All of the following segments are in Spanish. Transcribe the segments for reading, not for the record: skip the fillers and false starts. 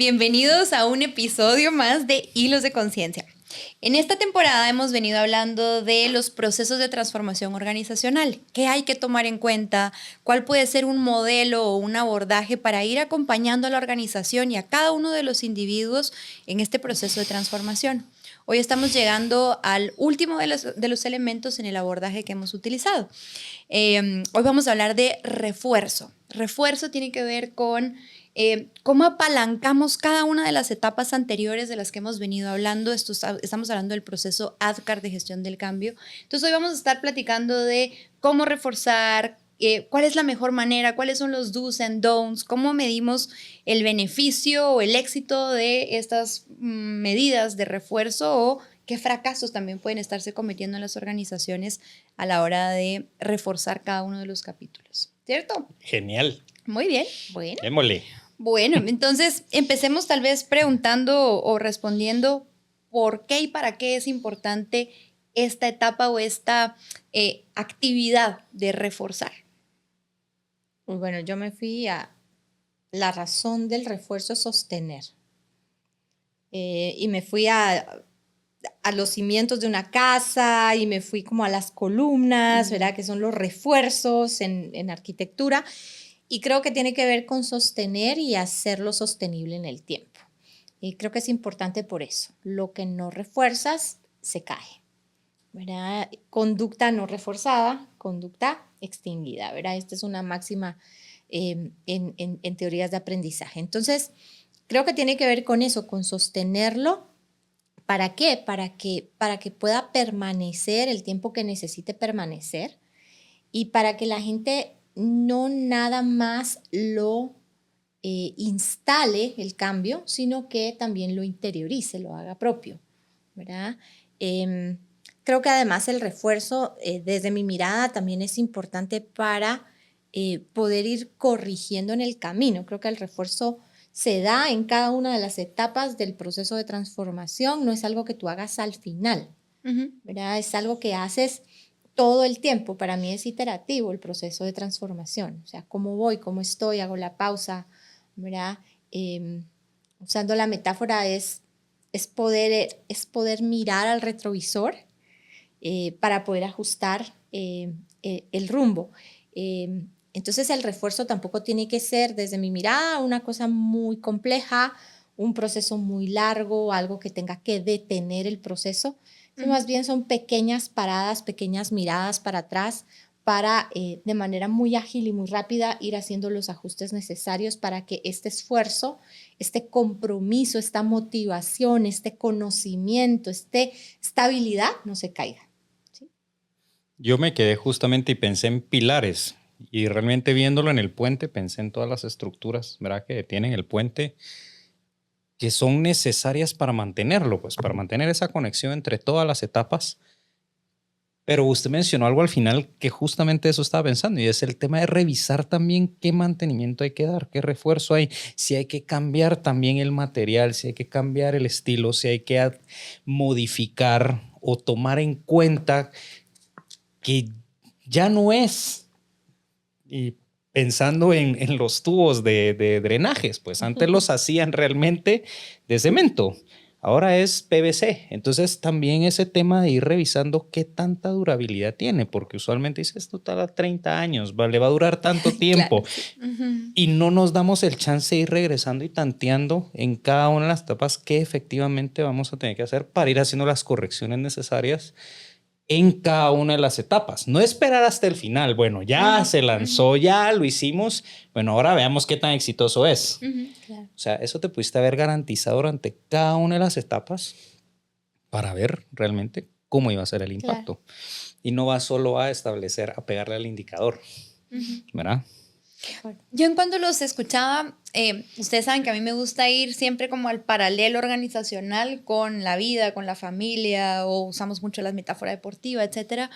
Bienvenidos a un episodio más de Hilos de Conciencia. En esta temporada hemos venido hablando de los procesos de transformación organizacional, qué hay que tomar en cuenta, cuál puede ser un modelo o un abordaje para ir acompañando a la organización y a cada uno de los individuos en este proceso de transformación. Hoy estamos llegando al último de los elementos en el abordaje que hemos utilizado. Hoy vamos a hablar de refuerzo. Refuerzo tiene que ver con cómo apalancamos cada una de las etapas anteriores de las que hemos venido hablando. Estamos hablando del proceso ADKAR de gestión del cambio. Entonces hoy vamos a estar platicando de cómo reforzar, cuál es la mejor manera, cuáles son los do's and don'ts, cómo medimos el beneficio o el éxito de estas medidas de refuerzo o qué fracasos también pueden estarse cometiendo en las organizaciones a la hora de reforzar cada uno de los capítulos. ¿Cierto? Genial. Muy bien. Bueno. Démosle. Bueno, entonces empecemos tal vez preguntando o respondiendo por qué y para qué es importante esta etapa o esta actividad de reforzar. Bueno, yo me fui a la razón del refuerzo es sostener. Y me fui a los cimientos de una casa y me fui como a las columnas, ¿verdad? Que son los refuerzos en arquitectura. Y creo que tiene que ver con sostener y hacerlo sostenible en el tiempo. Y creo que es importante por eso. Lo que no refuerzas, se cae, ¿verdad? Conducta no reforzada, conducta extinguida, ¿verdad? Esta es una máxima en teorías de aprendizaje. Entonces, creo que tiene que ver con eso, con sostenerlo. ¿Para qué? Para que pueda permanecer el tiempo que necesite permanecer y para que la gente no nada más lo instale el cambio, sino que también lo interiorice, lo haga propio, ¿verdad? Creo que además el refuerzo, desde mi mirada, también es importante para poder ir corrigiendo en el camino. Creo que el refuerzo se da en cada una de las etapas del proceso de transformación, no es algo que tú hagas al final, ¿verdad? Es algo que haces todo el tiempo. Para mí es iterativo el proceso de transformación, o sea, cómo voy, cómo estoy, hago la pausa, ¿verdad? Usando la metáfora es poder mirar al retrovisor para poder ajustar el rumbo. Entonces el refuerzo tampoco tiene que ser, desde mi mirada, una cosa muy compleja, un proceso muy largo, algo que tenga que detener el proceso. Más bien son pequeñas paradas, pequeñas miradas para atrás para de manera muy ágil y muy rápida ir haciendo los ajustes necesarios para que este esfuerzo, este compromiso, esta motivación, este conocimiento, esta estabilidad no se caiga. ¿Sí? Yo me quedé justamente y pensé en pilares y realmente viéndolo en el puente pensé en todas las estructuras, ¿verdad? Que tienen el puente, que son necesarias para mantenerlo, pues para mantener esa conexión entre todas las etapas. Pero usted mencionó algo al final que justamente eso estaba pensando y es el tema de revisar también qué mantenimiento hay que dar, qué refuerzo hay, si hay que cambiar también el material, si hay que cambiar el estilo, si hay que modificar o tomar en cuenta que ya no es. Y pensando en los tubos de drenajes, pues antes los hacían realmente de cemento, ahora es PVC. Entonces también ese tema de ir revisando qué tanta durabilidad tiene, porque usualmente dice esto tarda 30 años, le va a durar tanto tiempo. Claro. Y no nos damos el chance de ir regresando y tanteando en cada una de las etapas qué efectivamente vamos a tener que hacer para ir haciendo las correcciones necesarias en cada una de las etapas. No esperar hasta el final. Bueno, ya se lanzó, ya lo hicimos. Bueno, ahora veamos qué tan exitoso es. Claro. O sea, eso te pudiste haber garantizado durante cada una de las etapas para ver realmente cómo iba a ser el impacto. Claro. Y no va solo a establecer, a pegarle al indicador, ¿verdad? Yo en cuando los escuchaba, ustedes saben que a mí me gusta ir siempre como al paralelo organizacional con la vida, con la familia, o usamos mucho la metáfora deportiva, etcétera.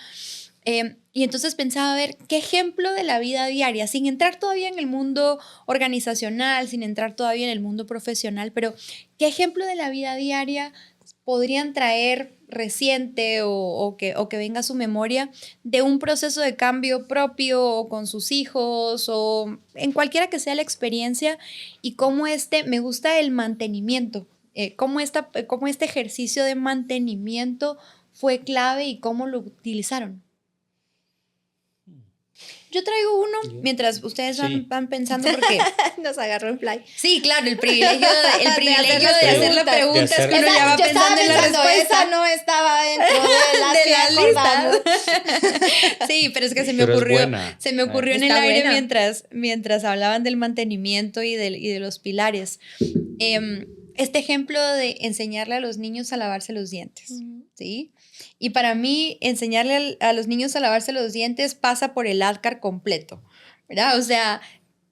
Y entonces pensaba, a ver, ¿qué ejemplo de la vida diaria? Sin entrar todavía en el mundo organizacional, sin entrar todavía en el mundo profesional, pero ¿qué ejemplo de la vida diaria podrían traer reciente o que venga a su memoria de un proceso de cambio propio o con sus hijos o en cualquiera que sea la experiencia y cómo me gusta el mantenimiento, cómo este ejercicio de mantenimiento fue clave y cómo lo utilizaron. Yo traigo uno mientras ustedes van pensando porque nos agarró en fly. Sí, claro, el privilegio de hacer la pregunta es que uno ya va pensando en la respuesta. Esa no estaba dentro de la lista. Sí, pero es que se me ocurrió en el aire mientras hablaban del mantenimiento y de los pilares. Este ejemplo de enseñarle a los niños a lavarse los dientes, ¿sí? Y para mí, enseñarle a los niños a lavarse los dientes pasa por el ADKAR completo, ¿verdad? O sea,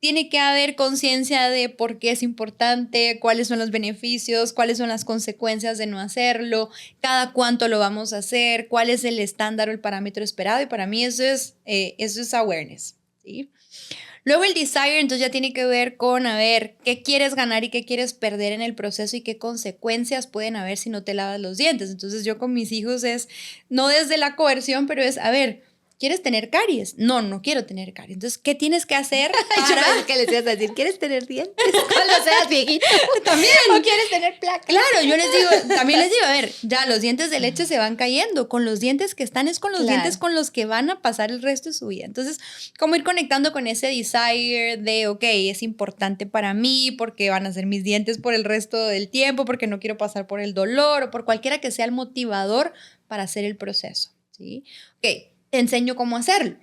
tiene que haber conciencia de por qué es importante, cuáles son los beneficios, cuáles son las consecuencias de no hacerlo, cada cuánto lo vamos a hacer, cuál es el estándar o el parámetro esperado. Y para mí eso es awareness, ¿sí? Luego el desire, entonces ya tiene que ver con, a ver, qué quieres ganar y qué quieres perder en el proceso y qué consecuencias pueden haber si no te lavas los dientes. Entonces yo con mis hijos no desde la coerción, pero es, a ver, ¿quieres tener caries? No quiero tener caries. Entonces, ¿qué tienes que hacer para...? ¿Qué les ibas a decir? ¿Quieres tener dientes? Cuando seas viejito. También. ¿O quieres tener placa? Claro, también les digo, a ver, ya los dientes de leche se van cayendo. Con los dientes que están es con los dientes con los que van a pasar el resto de su vida. Entonces, como ir conectando con ese desire de, ok, es importante para mí porque van a ser mis dientes por el resto del tiempo, porque no quiero pasar por el dolor o por cualquiera que sea el motivador para hacer el proceso, ¿sí? Ok. Te enseño cómo hacerlo.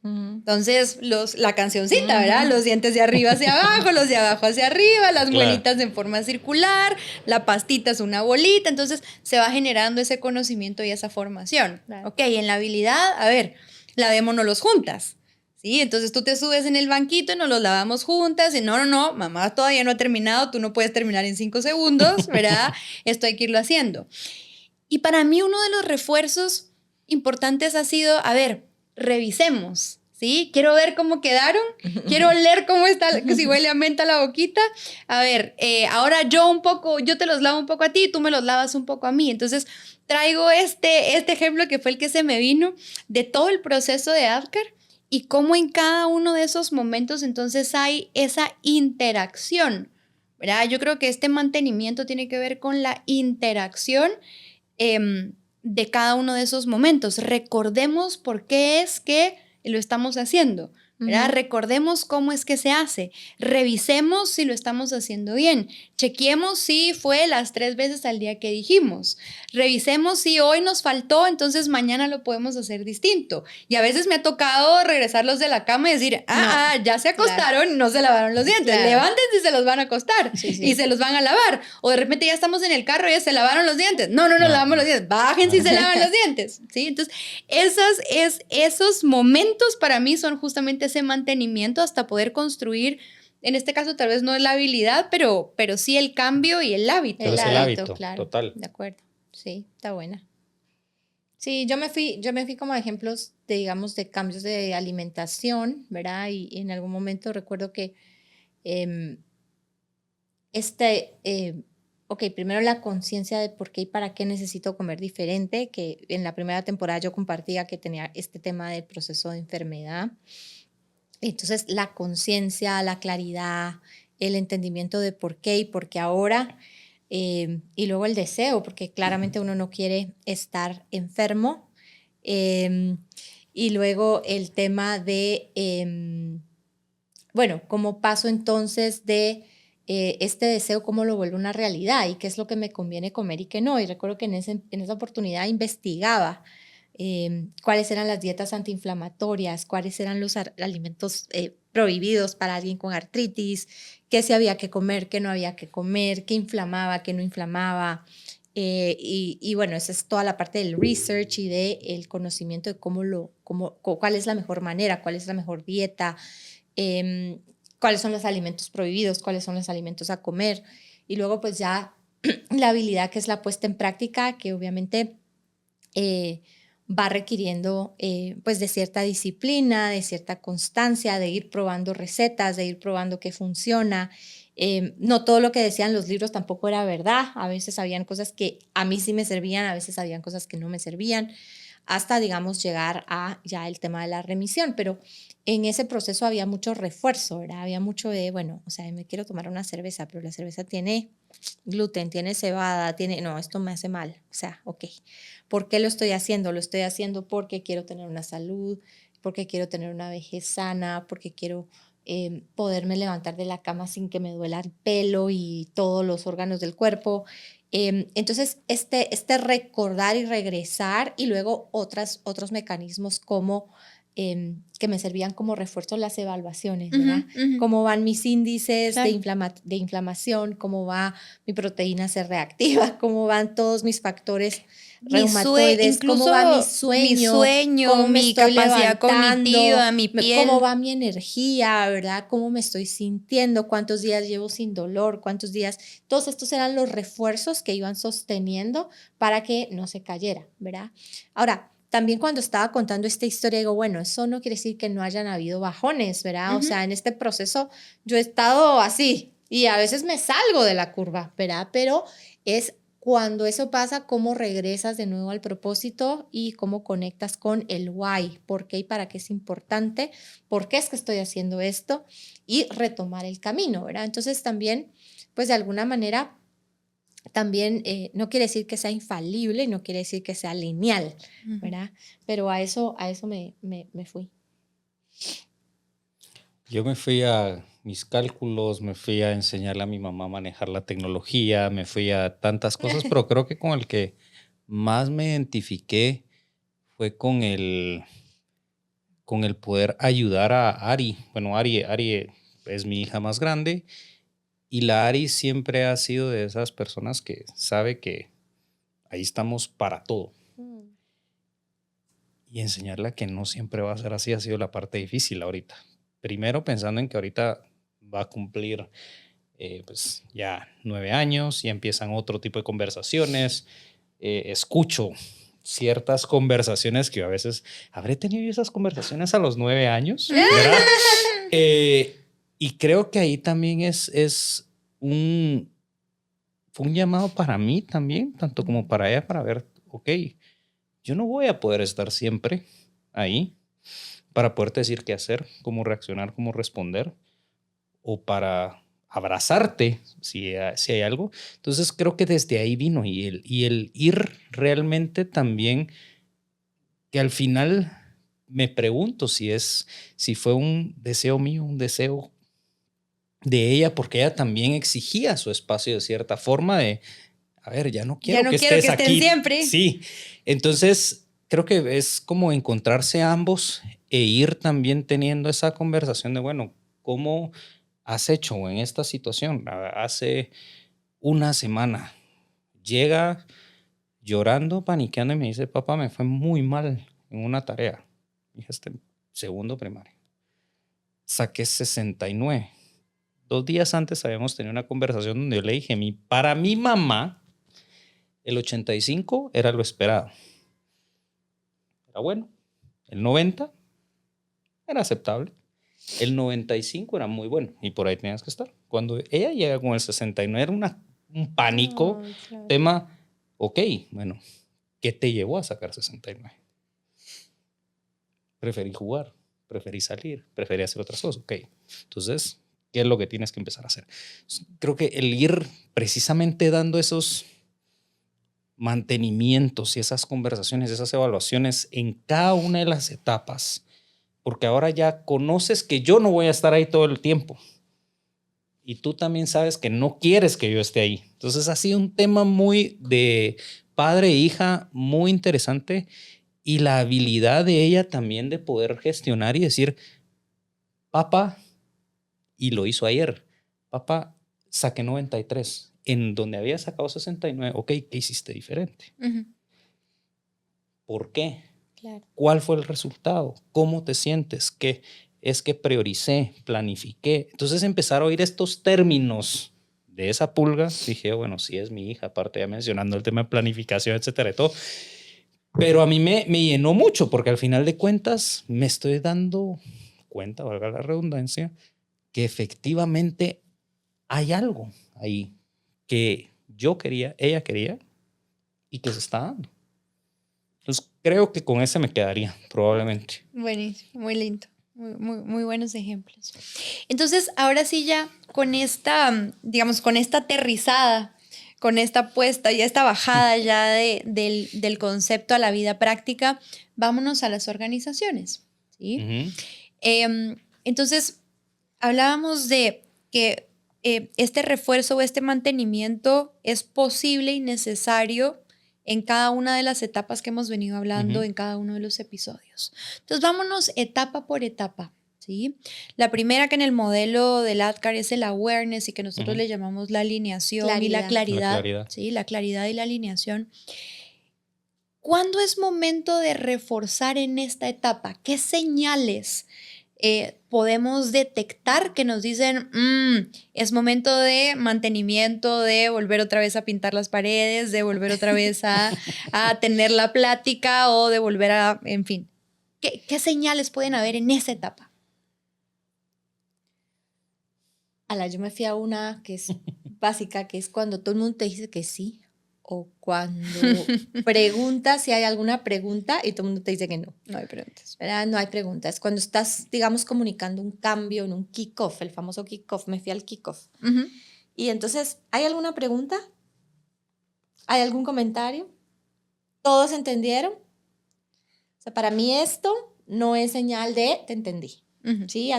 Entonces, la cancioncita, ¿verdad? Los dientes de arriba hacia abajo, los de abajo hacia arriba, las muelitas en forma circular, la pastita es una bolita, entonces se va generando ese conocimiento y esa formación. Claro. Ok, en la habilidad, a ver, lavémonos juntas. ¿Sí? Entonces tú te subes en el banquito y nos los lavamos juntas y no, mamá todavía no ha terminado, tú no puedes terminar en 5 segundos, ¿verdad? Esto hay que irlo haciendo. Y para mí uno de los refuerzos importantes ha sido, a ver, revisemos, ¿sí? Quiero ver cómo quedaron, quiero oler cómo está, si huele a menta la boquita. A ver, ahora yo te los lavo un poco a ti y tú me los lavas un poco a mí. Entonces, traigo este ejemplo que fue el que se me vino de todo el proceso de ADKAR y cómo en cada uno de esos momentos entonces hay esa interacción, ¿verdad? Yo creo que este mantenimiento tiene que ver con la interacción de cada uno de esos momentos. Recordemos por qué es que lo estamos haciendo, ¿verdad? Recordemos cómo es que se hace. Revisemos si lo estamos haciendo bien. Chequemos si fue las 3 veces al día que dijimos. Revisemos si hoy nos faltó, entonces mañana lo podemos hacer distinto. Y a veces me ha tocado regresarlos de la cama y decir, ya se acostaron y no se lavaron los dientes. Claro. Levántense y se los van a acostar y se los van a lavar. O de repente ya estamos en el carro y ya se lavaron los dientes. No lavamos los dientes. Bájense y se lavan los dientes. ¿Sí? Entonces, esos momentos para mí son justamente ese mantenimiento hasta poder construir, en este caso tal vez no es la habilidad, pero sí el cambio y el hábito. Pero es el hábito, claro. Total. De acuerdo. Sí, está buena. Sí, yo me fui como ejemplos de, digamos, de cambios de alimentación, ¿verdad? Y en algún momento recuerdo que primero la conciencia de por qué y para qué necesito comer diferente, que en la primera temporada yo compartía que tenía este tema del proceso de enfermedad. Entonces, la conciencia, la claridad, el entendimiento de por qué y por qué ahora, y luego el deseo, porque claramente uno no quiere estar enfermo. Y luego el tema de, cómo paso entonces de este deseo, cómo lo vuelvo una realidad y qué es lo que me conviene comer y qué no. Y recuerdo que en esa oportunidad investigaba cuáles eran las dietas antiinflamatorias, cuáles eran los alimentos prohibidos para alguien con artritis, qué se había que comer, qué no había que comer, qué inflamaba, qué no inflamaba. Y bueno, esa es toda la parte del research y del conocimiento de cuál es la mejor manera, cuál es la mejor dieta, cuáles son los alimentos prohibidos, cuáles son los alimentos a comer. Y luego pues ya la habilidad que es la puesta en práctica, que obviamente va requiriendo pues de cierta disciplina, de cierta constancia, de ir probando recetas, de ir probando qué funciona No todo lo que decían los libros tampoco era verdad. A veces habían cosas que a mí sí me servían, a veces habían cosas que no me servían, hasta, digamos, llegar a ya el tema de la remisión. Pero en ese proceso había mucho refuerzo, ¿verdad? Había mucho de, bueno, o sea, me quiero tomar una cerveza, pero la cerveza tiene gluten, tiene cebada, no, esto me hace mal. O sea, ok, ¿por qué lo estoy haciendo? Lo estoy haciendo porque quiero tener una salud, porque quiero tener una vejez sana, porque quiero poderme levantar de la cama sin que me duela el pelo y todos los órganos del cuerpo. Entonces, este recordar y regresar, y luego otros mecanismos como que me servían como refuerzo las evaluaciones, ¿verdad? Cómo van mis índices de inflamación, cómo va mi proteína C reactiva, cómo van todos mis factores reumatoides, cómo va mi sueño, cómo me mi estoy capacidad cognitiva, mi piel. cómo va mi energía, ¿verdad? Cómo me estoy sintiendo, cuántos días llevo sin dolor, cuántos días. Todos estos eran los refuerzos que iban sosteniendo para que no se cayera, ¿verdad? Ahora, también cuando estaba contando esta historia, digo, bueno, eso no quiere decir que no hayan habido bajones, ¿verdad? O sea, en este proceso yo he estado así y a veces me salgo de la curva, ¿verdad? Pero es cuando eso pasa, cómo regresas de nuevo al propósito y cómo conectas con el why, por qué y para qué es importante, por qué es que estoy haciendo esto y retomar el camino, ¿verdad? Entonces también, pues de alguna manera, también no quiere decir que sea infalible, no quiere decir que sea lineal, ¿verdad? Pero a eso me fui. Yo me fui a mis cálculos, me fui a enseñarle a mi mamá a manejar la tecnología, me fui a tantas cosas, pero creo que con el que más me identifiqué fue con el poder ayudar a Ari. Bueno, Ari es mi hija más grande y la Ari siempre ha sido de esas personas que sabe que ahí estamos para todo. Y enseñarle que no siempre va a ser así ha sido la parte difícil ahorita. Primero pensando en que ahorita va a cumplir pues ya 9 años y empiezan otro tipo de conversaciones. Escucho ciertas conversaciones que yo a veces habré tenido esas conversaciones a los 9 años, ¿verdad? Y creo que ahí también fue un llamado para mí también, tanto como para ella, para ver, ok, yo no voy a poder estar siempre ahí para poderte decir qué hacer, cómo reaccionar, cómo responder, o para abrazarte si hay algo. Entonces creo que desde ahí vino y el ir realmente también, que al final me pregunto si fue un deseo mío, un deseo de ella, porque ella también exigía su espacio de cierta forma de, a ver, ya no quiero que estés aquí siempre. Sí, entonces creo que es como encontrarse ambos e ir también teniendo esa conversación de, bueno, ¿cómo has hecho en esta situación? Hace una semana llega llorando, paniqueando y me dice, papá, me fue muy mal en una tarea. Dije, segundo primaria. Saqué 69. 2 días antes habíamos tenido una conversación donde yo le dije, para mi mamá, el 85 era lo esperado. Era bueno. El 90 era aceptable. El 95 era muy bueno y por ahí tenías que estar. Cuando ella llega con el 69 era un pánico, claro. Tema, ok, bueno, ¿qué te llevó a sacar 69? Preferí jugar, preferí salir, preferí hacer otras cosas, ok. Entonces, ¿qué es lo que tienes que empezar a hacer? Creo que el ir precisamente dando esos mantenimientos y esas conversaciones, esas evaluaciones en cada una de las etapas, porque ahora ya conoces que yo no voy a estar ahí todo el tiempo y tú también sabes que no quieres que yo esté ahí. Entonces ha sido un tema muy de padre e hija muy interesante y la habilidad de ella también de poder gestionar y decir, papá, y lo hizo ayer, papá, saqué 93, en donde había sacado 69, ok, ¿qué hiciste diferente? ¿Por qué? Claro. ¿Cuál fue el resultado? ¿Cómo te sientes? ¿Qué es que prioricé, planifiqué? Entonces empezar a oír estos términos de esa pulga, dije, bueno, sí es mi hija, aparte ya mencionando el tema de planificación, etcétera, y todo. Pero a mí me llenó mucho porque al final de cuentas me estoy dando cuenta, valga la redundancia, que efectivamente hay algo ahí que yo quería, ella quería y que se está dando. Entonces, creo que con ese me quedaría, probablemente. Buenísimo, muy lindo. Muy buenos ejemplos. Entonces, ahora sí ya con esta, digamos, con esta aterrizada, con esta puesta y esta bajada ya del concepto a la vida práctica, vámonos a las organizaciones, ¿sí? Ujú. Entonces, hablábamos de que este refuerzo o este mantenimiento es posible y necesario en cada una de las etapas que hemos venido hablando Ujú. en cada uno de los episodios. Entonces, vámonos etapa por etapa, ¿sí? La primera que en el modelo del ADKAR es el awareness y que nosotros Ujú. le llamamos la alineación y la La claridad, claridad. ¿sí? La claridad y la alineación. ¿Cuándo es momento de reforzar en esta etapa? ¿Qué señales podemos detectar que nos dicen, es momento de mantenimiento, de volver otra vez a pintar las paredes, de volver otra vez a tener la plática o de volver a, en fin? ¿Qué señales pueden haber en esa etapa? Yo me fui a una que es básica, que es cuando todo el mundo te dice que sí, o cuando preguntas si hay alguna pregunta y todo el mundo te dice que no. No hay preguntas. ¿Verdad? No hay preguntas. Cuando estás, digamos, comunicando un cambio en un kickoff, el famoso kickoff, me fui al kickoff. Uh-huh. Y entonces, ¿hay alguna pregunta? ¿Hay algún comentario? ¿Todos entendieron? O sea, para mí esto no es señal de te entendí. Uh-huh. Sí,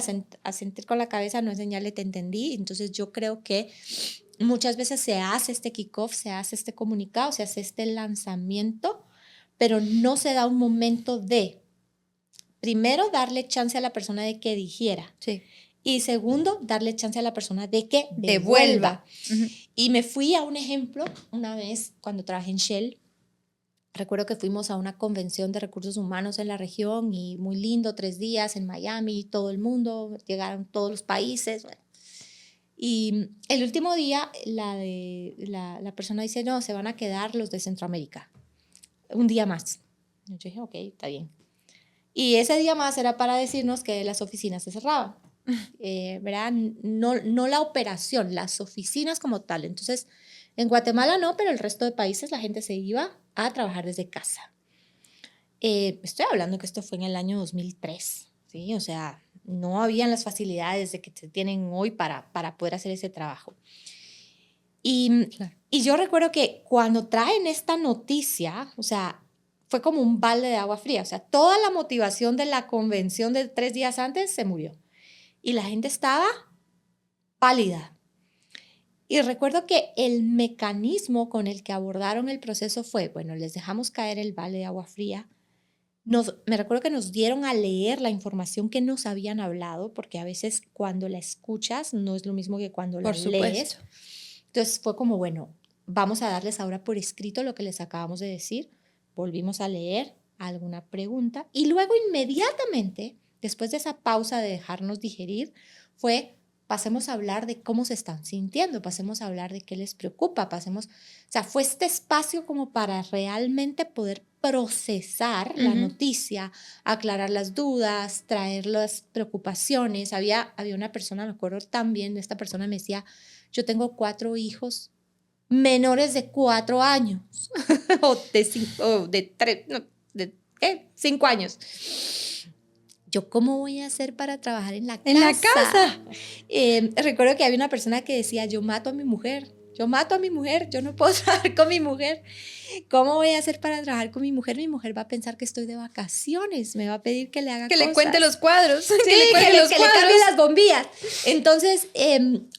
asentir con la cabeza no es señal de te entendí. Entonces yo creo que muchas veces se hace este kickoff, se hace este comunicado, se hace este lanzamiento, pero no se da un momento de, primero, darle chance a la persona de que dijera. Sí. Y segundo, darle chance a la persona de que Devuelva. Uh-huh. Y me fui a un ejemplo una vez cuando trabajé en Shell. Recuerdo que fuimos a una convención de recursos humanos en la región y muy lindo, 3 días en Miami, todo el mundo, llegaron todos los países. Bueno. Y el último día la persona dice, no, se van a quedar los de Centroamérica, un día más. Yo dije, ok, está bien. Y ese día más era para decirnos que las oficinas se cerraban, ¿verdad? No la operación, las oficinas como tal. Entonces, en Guatemala no, pero el resto de países la gente se iba a trabajar desde casa. Estoy hablando que esto fue en el año 2003, ¿sí? O sea, no habían las facilidades de que se tienen hoy para poder hacer ese trabajo. Claro. Y yo recuerdo que cuando traen esta noticia, o sea, fue como un balde de agua fría. O sea, toda la motivación de la convención de 3 días antes se murió. Y la gente estaba pálida. Y recuerdo que el mecanismo con el que abordaron el proceso fue, bueno, les dejamos caer el balde de agua fría. Me recuerdo que nos dieron a leer la información que nos habían hablado, porque a veces cuando la escuchas no es lo mismo que cuando la lees. Entonces fue como, bueno, vamos a darles ahora por escrito lo que les acabamos de decir. Volvimos a leer alguna pregunta y luego inmediatamente, después de esa pausa de dejarnos digerir, pasemos a hablar de cómo se están sintiendo, pasemos a hablar de qué les preocupa, o sea, fue este espacio como para realmente poder procesar la noticia, aclarar las dudas, traer las preocupaciones. Había una persona, me acuerdo también, esta persona me decía, yo tengo 4 hijos menores de 4 años o de 5 años. Yo, ¿cómo voy a hacer para trabajar en la casa? En la casa. Recuerdo que había una persona que decía, yo mato a mi mujer, yo no puedo trabajar con mi mujer. ¿Cómo voy a hacer para trabajar con mi mujer? Mi mujer va a pensar que estoy de vacaciones, me va a pedir que le haga cosas. Le cuente los cuadros. Sí, que le cambie las bombillas. Entonces,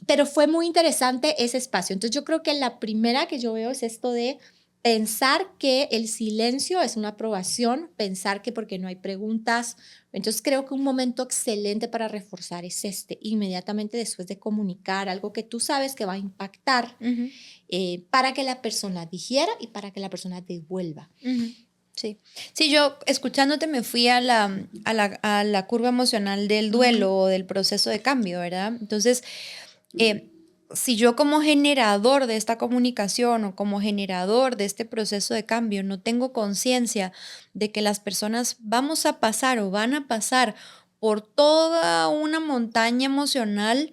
pero fue muy interesante ese espacio. Entonces yo creo que la primera que yo veo es esto de pensar que el silencio es una aprobación, pensar que porque no hay preguntas. Entonces creo que un momento excelente para reforzar es inmediatamente después de comunicar algo que tú sabes que va a impactar, para que la persona digiera y para que la persona devuelva. Sí. Sí, yo escuchándote me fui a la curva emocional del duelo o del proceso de cambio, ¿verdad? Entonces, si yo como generador de esta comunicación o como generador de este proceso de cambio no tengo conciencia de que las personas vamos a pasar o van a pasar por toda una montaña emocional,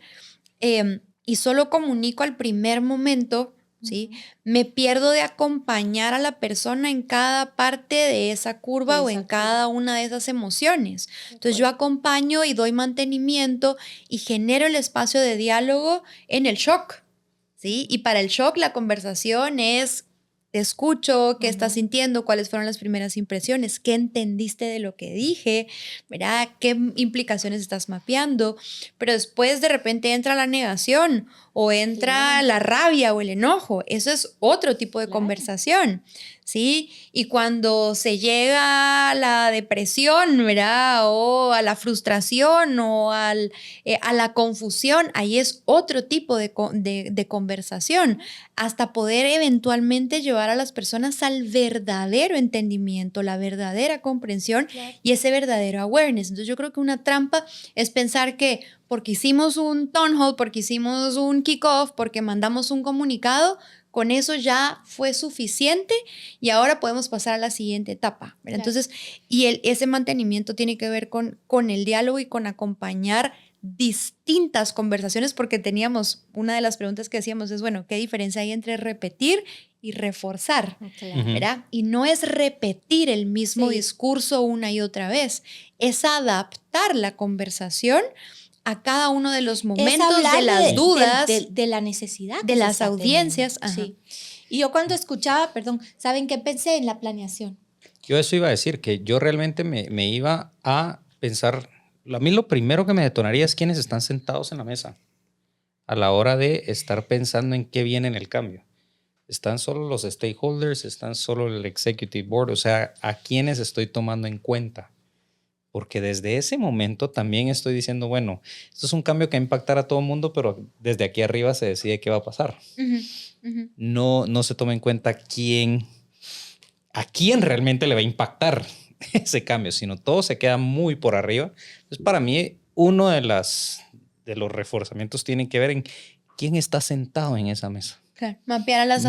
y solo comunico al primer momento, ¿sí? Me pierdo de acompañar a la persona en cada parte de esa curva o en cada una de esas emociones. Entonces yo acompaño y doy mantenimiento y genero el espacio de diálogo en el shock, ¿sí? Y para el shock la conversación es: te escucho, qué estás sintiendo, cuáles fueron las primeras impresiones, qué entendiste de lo que dije, ¿verdad? ¿Qué implicaciones estás mapeando? Pero después de repente entra la negación o entra la rabia o el enojo. Eso es otro tipo de conversación, ¿sí? Y cuando se llega a la depresión, ¿verdad? O a la frustración o a la confusión, ahí es otro tipo de conversación, hasta poder eventualmente llevar a las personas al verdadero entendimiento, la verdadera comprensión y ese verdadero awareness. Entonces yo creo que una trampa es pensar que porque hicimos un town hall, porque hicimos un kickoff, porque mandamos un comunicado, con eso ya fue suficiente y ahora podemos pasar a la siguiente etapa. Entonces, y ese mantenimiento tiene que ver con el diálogo y con acompañar distintas conversaciones, porque teníamos, una de las preguntas que hacíamos es, bueno, ¿qué diferencia hay entre repetir y reforzar? ¿Verdad? Y no es repetir el mismo discurso una y otra vez, es adaptar la conversación a cada uno de los momentos, de las dudas, de la necesidad de las audiencias. Sí. Y yo cuando escuchaba, ¿saben qué pensé? En la planeación. Yo eso iba a decir, que yo realmente me iba a pensar, a mí lo primero que me detonaría es quiénes están sentados en la mesa a la hora de estar pensando en qué viene en el cambio. ¿Están solo los stakeholders? ¿Están solo el executive board? O sea, ¿a quiénes estoy tomando en cuenta? Porque desde ese momento también estoy diciendo, bueno, esto es un cambio que va a impactar a todo el mundo, pero desde aquí arriba se decide qué va a pasar. No se toma en cuenta a quién realmente le va a impactar ese cambio, sino todo se queda muy por arriba. Entonces, para mí, uno de los reforzamientos tiene que ver en quién está sentado en esa mesa. Claro, mapear a las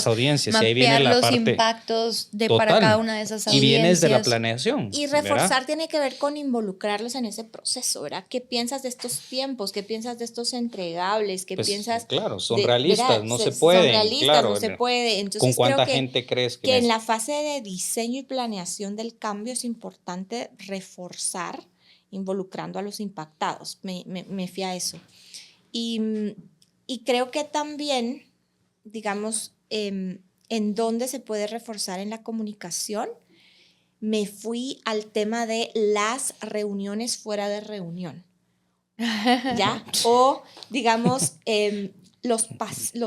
audiencias. Y ahí viene la los parte impactos para cada una de esas audiencias. Y viene desde la planeación. Y reforzar tiene que ver con involucrarlos en ese proceso, ¿verdad? ¿Qué piensas de estos tiempos? ¿Qué piensas de estos entregables? ¿Qué piensas? Claro, son realistas, no se pueden. Son realistas, claro, no se puede. Entonces, ¿con cuánta creo gente crees que en la fase de diseño y planeación del cambio es importante reforzar involucrando a los impactados? Me fui a eso. Y creo que también, digamos, en dónde se puede reforzar en la comunicación, me fui al tema de las reuniones fuera de reunión, ¿ya? O, digamos, los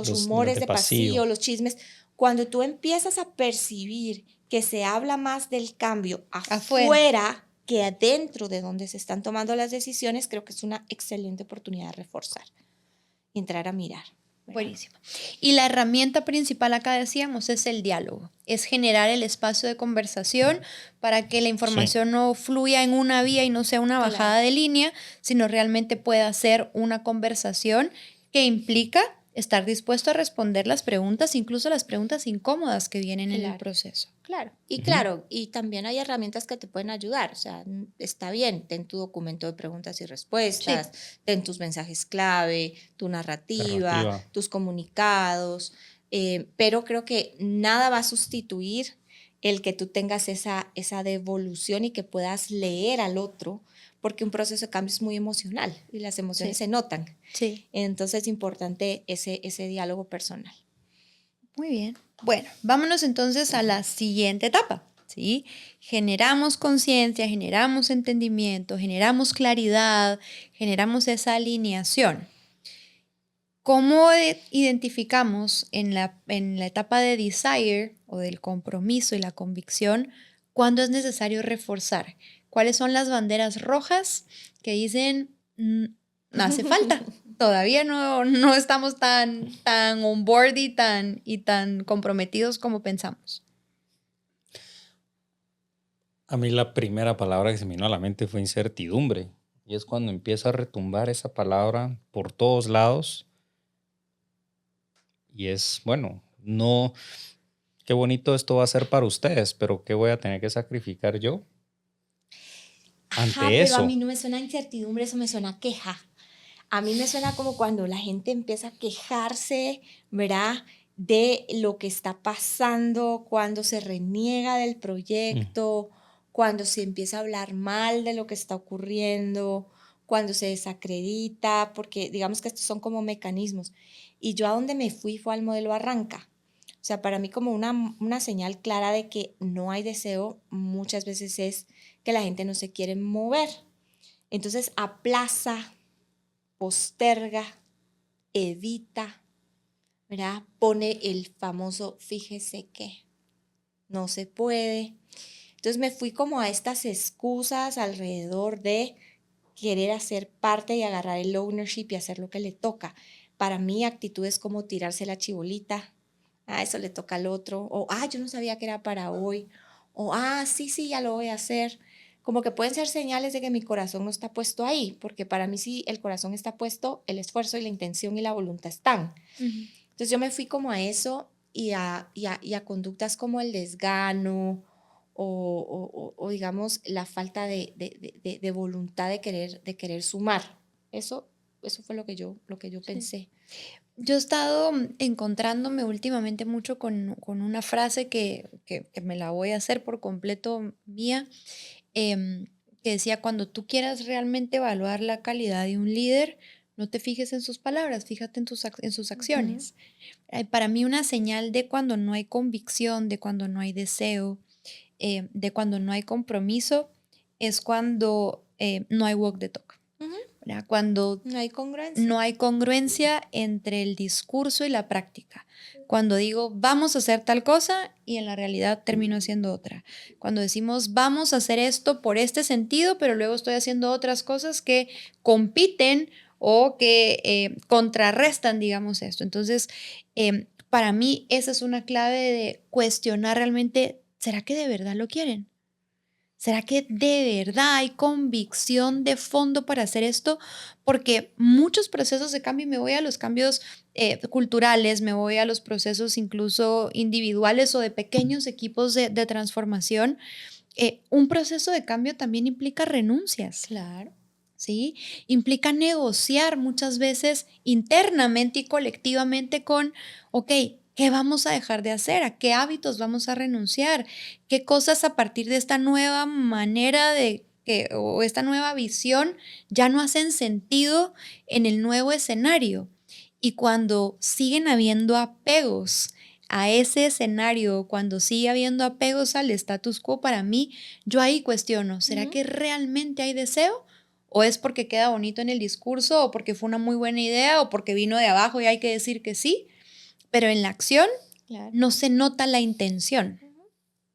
rumores de pasillo, los chismes. Cuando tú empiezas a percibir que se habla más del cambio afuera que adentro de donde se están tomando las decisiones, creo que es una excelente oportunidad de reforzar, entrar a mirar. Buenísimo. Y la herramienta principal acá decíamos es el diálogo, es generar el espacio de conversación para que la información no fluya en una vía y no sea una bajada de línea, sino realmente pueda ser una conversación que implica estar dispuesto a responder las preguntas, incluso las preguntas incómodas que vienen en el proceso. Claro, y también hay herramientas que te pueden ayudar, o sea, está bien, ten tu documento de preguntas y respuestas, ten tus mensajes clave, tu narrativa. Tus comunicados, pero creo que nada va a sustituir el que tú tengas esa devolución y que puedas leer al otro, porque un proceso de cambio es muy emocional y las emociones se notan. Entonces es importante ese diálogo personal. Muy bien. Bueno, vámonos entonces a la siguiente etapa, ¿sí? Generamos conciencia, generamos entendimiento, generamos claridad, generamos esa alineación. ¿Cómo identificamos en la etapa de desire o del compromiso y la convicción cuándo es necesario reforzar? ¿Cuáles son las banderas rojas que dicen no hace falta? Todavía no estamos tan on board y tan comprometidos como pensamos. A mí la primera palabra que se me vino a la mente fue incertidumbre. Y es cuando empieza a retumbar esa palabra por todos lados. Y es, bueno, no, qué bonito esto va a ser para ustedes, pero ¿qué voy a tener que sacrificar yo ante eso? Pero a mí no me suena incertidumbre, eso me suena queja. A mí me suena como cuando la gente empieza a quejarse, ¿verdad? De lo que está pasando, cuando se reniega del Mm. proyecto, cuando se empieza a hablar mal de lo que está ocurriendo, cuando se desacredita, porque digamos que estos son como mecanismos. Y yo a donde me fui fue al modelo arranca. O sea, para mí como una señal clara de que no hay deseo muchas veces es que la gente no se quiere mover. Entonces aplaza, posterga, evita, ¿verdad? Pone el famoso fíjese que no se puede. Entonces me fui como a estas excusas alrededor de querer hacer parte y agarrar el ownership y hacer lo que le toca. Para mí actitud es como tirarse la chibolita. Ah, eso le toca al otro. O, ah, yo no sabía que era para hoy. O, ah, sí, sí, ya lo voy a hacer. Como que pueden ser señales de que mi corazón no está puesto ahí, porque para mí si el corazón está puesto, el esfuerzo y la intención y la voluntad están. Ujú. Entonces yo me fui como a eso y a conductas como el desgano o digamos la falta de voluntad de querer sumar. Eso fue lo que yo Sí. pensé. Yo he estado encontrándome últimamente mucho con una frase que me la voy a hacer por completo mía, em, que decía, cuando tú quieras realmente evaluar la calidad de un líder, no te fijes en sus palabras, fíjate en sus Ujú. acciones. Para mí una señal de cuando no hay convicción, de cuando no hay deseo, de cuando no hay compromiso, es cuando no hay walk the talk, Ujú. ¿verdad? Cuando No hay congruencia. no hay congruencia entre el discurso y la práctica. Cuando digo vamos a hacer tal cosa y en la realidad termino haciendo otra. Cuando decimos vamos a hacer esto por este sentido, pero luego estoy haciendo otras cosas que compiten o que contrarrestan, digamos, esto. Entonces, para mí esa es una clave de cuestionar realmente, ¿será que de verdad lo quieren? ¿Será que de verdad hay convicción de fondo para hacer esto? Porque muchos procesos de cambio, y me voy a los cambios culturales, me voy a los procesos incluso individuales o de pequeños equipos de transformación, un proceso de cambio también implica renuncias. Claro. ¿Sí? Implica negociar muchas veces internamente y colectivamente con, ok, ¿qué vamos a dejar de hacer? ¿A qué hábitos vamos a renunciar? ¿Qué cosas a partir de esta nueva manera de que, o esta nueva visión ya no hacen sentido en el nuevo escenario? Y cuando siguen habiendo apegos a ese escenario, cuando sigue habiendo apegos al status quo, para mí, yo ahí cuestiono, ¿será Ujú. que realmente hay deseo? ¿O es porque queda bonito en el discurso, o porque fue una muy buena idea, o porque vino de abajo y hay que decir que sí? Pero en la acción Claro. no se nota la intención, Ujú.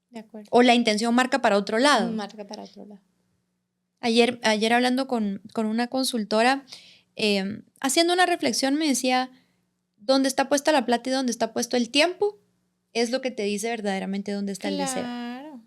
De acuerdo. o la intención marca para otro lado. Marca para otro lado. Ayer hablando con una consultora, haciendo una reflexión, me decía, ¿dónde está puesta la plata y dónde está puesto el tiempo? Es lo que te dice verdaderamente dónde está el deseo. Claro.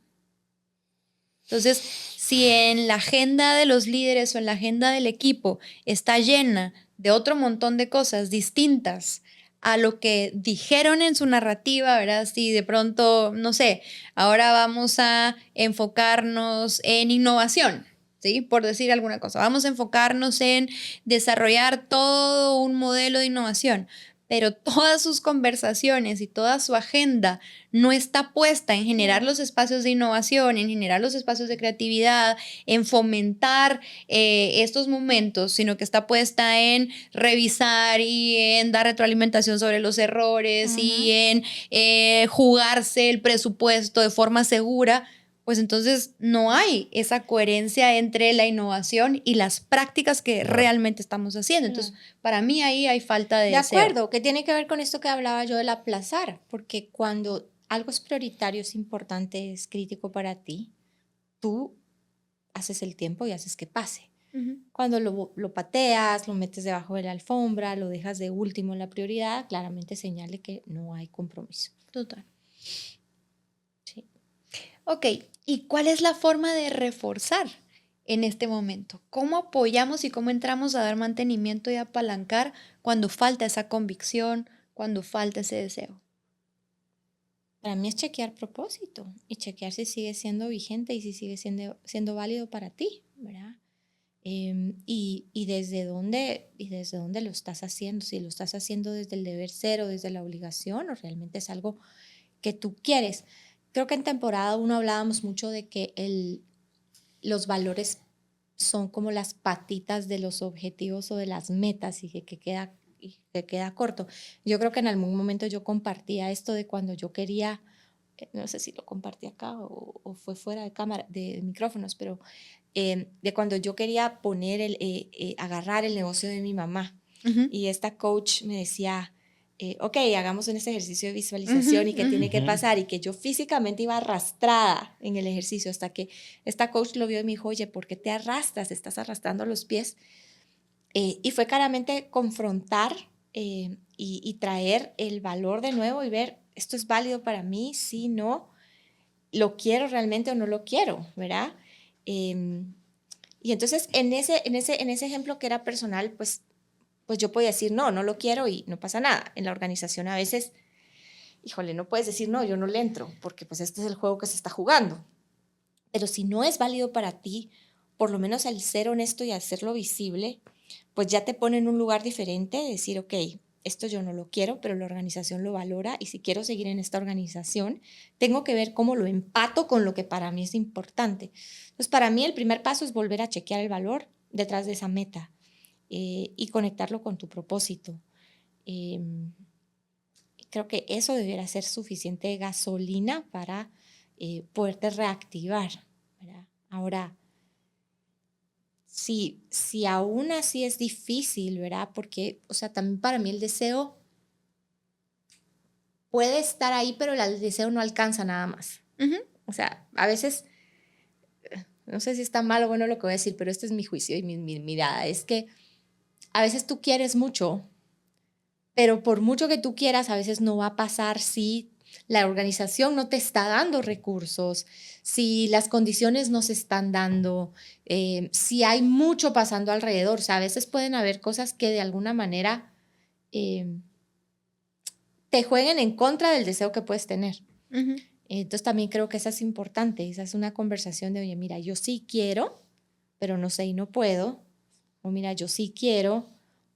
Entonces, si en la agenda de los líderes o en la agenda del equipo está llena de otro montón de cosas distintas a lo que dijeron en su narrativa, ¿verdad? Si de pronto, no sé, ahora vamos a enfocarnos en innovación, ¿sí? Por decir alguna cosa, vamos a enfocarnos en desarrollar todo un modelo de innovación, pero todas sus conversaciones y toda su agenda no está puesta en generar Claro. los espacios de innovación, en generar los espacios de creatividad, en fomentar estos momentos, sino que está puesta en revisar y en dar retroalimentación sobre los errores y Ujú. en jugarse el presupuesto de forma segura, pues entonces no hay esa coherencia entre la innovación y las prácticas que Claro. realmente estamos haciendo. Entonces, Claro. para mí ahí hay falta de De deseo. acuerdo, que tiene que ver con esto que hablaba yo del aplazar, porque cuando algo es prioritario, es importante, es crítico para ti, tú haces el tiempo y haces que pase. Ujú. Cuando lo pateas, lo metes debajo de la alfombra, lo dejas de último en la prioridad, claramente señal de que no hay compromiso. Total. Sí. Ok, ¿y cuál es la forma de reforzar en este momento? ¿Cómo apoyamos y cómo entramos a dar mantenimiento y apalancar cuando falta esa convicción, cuando falta ese deseo? Para mí es chequear propósito y chequear si sigue siendo vigente y si sigue siendo válido para ti, ¿verdad? Y desde dónde lo estás haciendo, si lo estás haciendo desde el deber ser o desde la obligación o realmente es algo que tú quieres. Creo que en temporada 1 hablábamos mucho de que los valores son como las patitas de los objetivos o de las metas y que queda corto. Yo creo que en algún momento yo compartía esto de cuando yo quería, no sé si lo compartí acá o fue fuera de cámara, de micrófonos, pero de cuando yo quería agarrar el negocio de mi mamá. Ujú. Y esta coach me decía, ok, hagamos un ejercicio de visualización y qué tiene que pasar, y que yo físicamente iba arrastrada en el ejercicio hasta que esta coach lo vio y me dijo, oye, ¿por qué te arrastras? Estás arrastrando los pies. Y fue claramente confrontar y traer el valor de nuevo y ver, ¿esto es válido para mí? Sí, no, ¿lo quiero realmente o no lo quiero? ¿Verdad? Y entonces en ese ejemplo que era personal, pues yo podía decir, no, no lo quiero y no pasa nada. En la organización a veces, híjole, no puedes decir, no, yo no le entro, porque pues este es el juego que se está jugando. Pero si no es válido para ti, por lo menos al ser honesto y hacerlo visible, pues ya te pone en un lugar diferente, decir, ok, esto yo no lo quiero, pero la organización lo valora y si quiero seguir en esta organización, tengo que ver cómo lo empato con lo que para mí es importante. Entonces, para mí el primer paso es volver a chequear el valor detrás de esa meta y conectarlo con tu propósito. Creo que eso debería ser suficiente gasolina para poderte reactivar, ¿verdad? Ahora, si aún así es difícil, ¿verdad? Porque, o sea, también para mí el deseo puede estar ahí, pero el deseo no alcanza nada más. Ujú. O sea, a veces, no sé si está mal o bueno lo que voy a decir, pero este es mi juicio y mi mirada, es que a veces tú quieres mucho, pero por mucho que tú quieras, a veces no va a pasar si la organización no te está dando recursos, si las condiciones no se están dando, si hay mucho pasando alrededor. O sea, a veces pueden haber cosas que de alguna manera eh, te jueguen en contra del deseo que puedes tener. Ujú. Entonces también creo que esa es importante, esa es una conversación de, oye, mira, yo sí quiero, pero no sé y no puedo. O mira, yo sí quiero,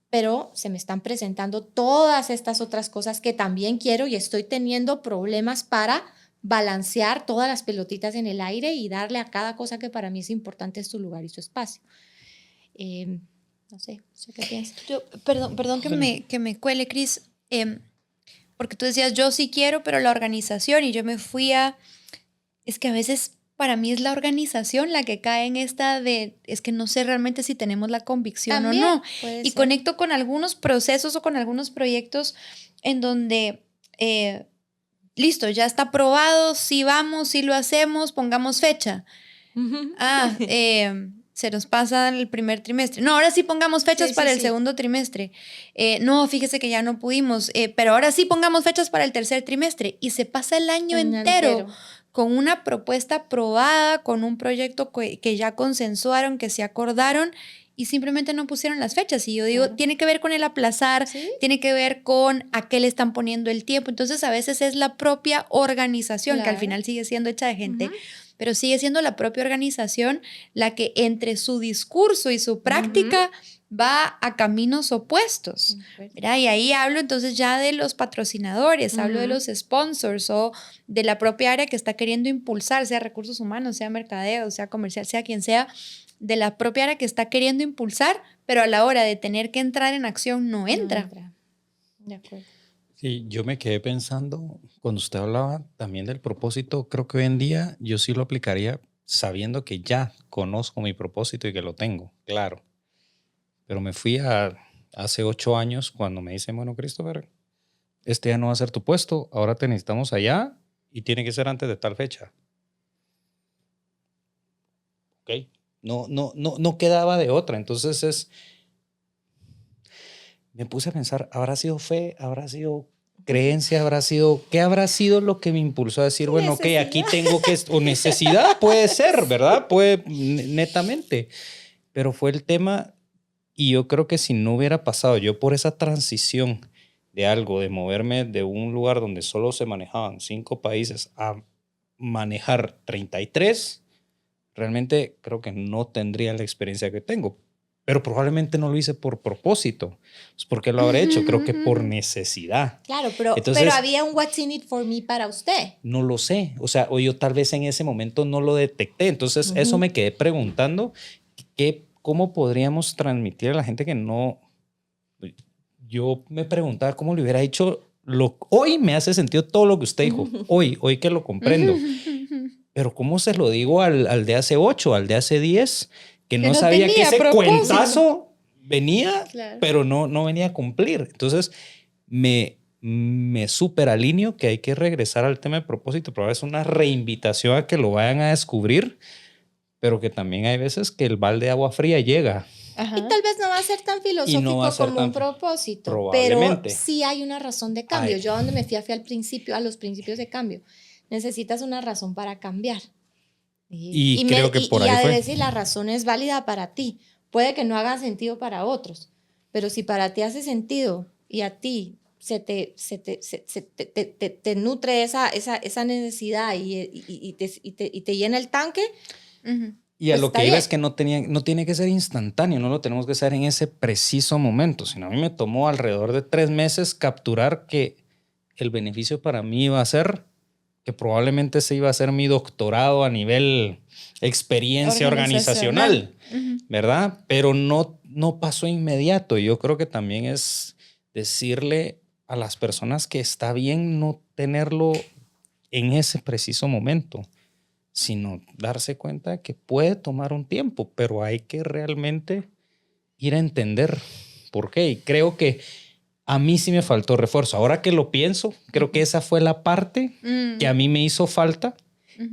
pero se me están presentando todas estas otras cosas que también quiero y estoy teniendo problemas para balancear todas las pelotitas en el aire y darle a cada cosa que para mí es importante su lugar y su espacio. No sé qué piensas. Perdón que me cuele, Cris, porque tú decías, yo sí quiero, pero la organización, y yo me fui es que a veces para mí es la organización la que cae en esta es que no sé realmente si tenemos la convicción También o no. puede Y ser. conecto con algunos procesos o con algunos proyectos en donde, listo, ya está aprobado, sí vamos, sí lo hacemos, pongamos fecha. Se nos pasa el primer trimestre. No, ahora sí pongamos fechas para el segundo trimestre. No, fíjese que ya no pudimos, pero ahora sí pongamos fechas para el tercer trimestre. Y se pasa el año entero con una propuesta aprobada, con un proyecto que ya consensuaron, que se acordaron y simplemente no pusieron las fechas. Y yo digo, tiene que ver con el aplazar, ¿Sí? tiene que ver con a qué le están poniendo el tiempo. Entonces a veces es la propia organización, que al final sigue siendo hecha de gente, pero sigue siendo la propia organización la que entre su discurso y su práctica va a caminos opuestos. ¿Verdad? Y ahí hablo entonces ya de los patrocinadores, hablo de los sponsors o de la propia área que está queriendo impulsar, sea recursos humanos, sea mercadeo, sea comercial, sea quien sea, de la propia área que está queriendo impulsar, pero a la hora de tener que entrar en acción no entra. De acuerdo. Sí, yo me quedé pensando, cuando usted hablaba también del propósito, creo que hoy en día yo sí lo aplicaría sabiendo que ya conozco mi propósito y que lo tengo, claro. Pero me fui hace 8 años cuando me dicen, bueno, Christopher, este ya no va a ser tu puesto, ahora te necesitamos allá y tiene que ser antes de tal fecha. Ok, no quedaba de otra, entonces me puse a pensar, ¿habrá sido fe? ¿Habrá sido creencia? ¿Qué habrá sido lo que me impulsó a decir, bueno, ok, aquí tengo que, o necesidad, puede ser, ¿verdad? Puede, netamente. Pero fue el tema, y yo creo que si no hubiera pasado yo por esa transición de algo, de moverme de un lugar donde solo se manejaban 5 países a manejar 33, realmente creo que no tendría la experiencia que tengo. pero probablemente no lo hice por propósito. Pues, ¿por qué lo habré hecho? Creo que por necesidad. Claro, pero había un what's in it for me para usted. No lo sé. O sea, o yo tal vez en ese momento no lo detecté. Entonces, eso me quedé preguntando, ¿cómo podríamos transmitir a la gente que no... Yo me preguntaba cómo le hubiera dicho... Hoy me hace sentido todo lo que usted dijo. Hoy que lo comprendo. Pero ¿cómo se lo digo al de hace 8, al de hace 10? Que no sabía que ese cuentazo venía, claro, pero no venía a cumplir. Entonces, me súper alineo que hay que regresar al tema de propósito, pero es una reinvitación a que lo vayan a descubrir, pero que también hay veces que el balde de agua fría llega. Ajá. Y tal vez no va a ser tan filosófico como un propósito, pero sí hay una razón de cambio. Yo a donde me fui al principio, a los principios de cambio. Necesitas una razón para cambiar. Y creo que por ahí fue. Y a decir, la razón es válida para ti. Puede que no haga sentido para otros, pero si para ti hace sentido y a ti te nutre esa necesidad y te llena el tanque. Y a lo que iba es que no tiene que ser instantáneo, no lo tenemos que hacer en ese preciso momento, sino a mí me tomó alrededor de 3 meses capturar que el beneficio para mí iba a ser que probablemente ese iba a ser mi doctorado a nivel experiencia organizacional, ¿verdad? Pero no pasó inmediato. Yo creo que también es decirle a las personas que está bien no tenerlo en ese preciso momento, sino darse cuenta que puede tomar un tiempo, pero hay que realmente ir a entender por qué. Y creo que a mí sí me faltó refuerzo. Ahora que lo pienso, creo que esa fue la parte que a mí me hizo falta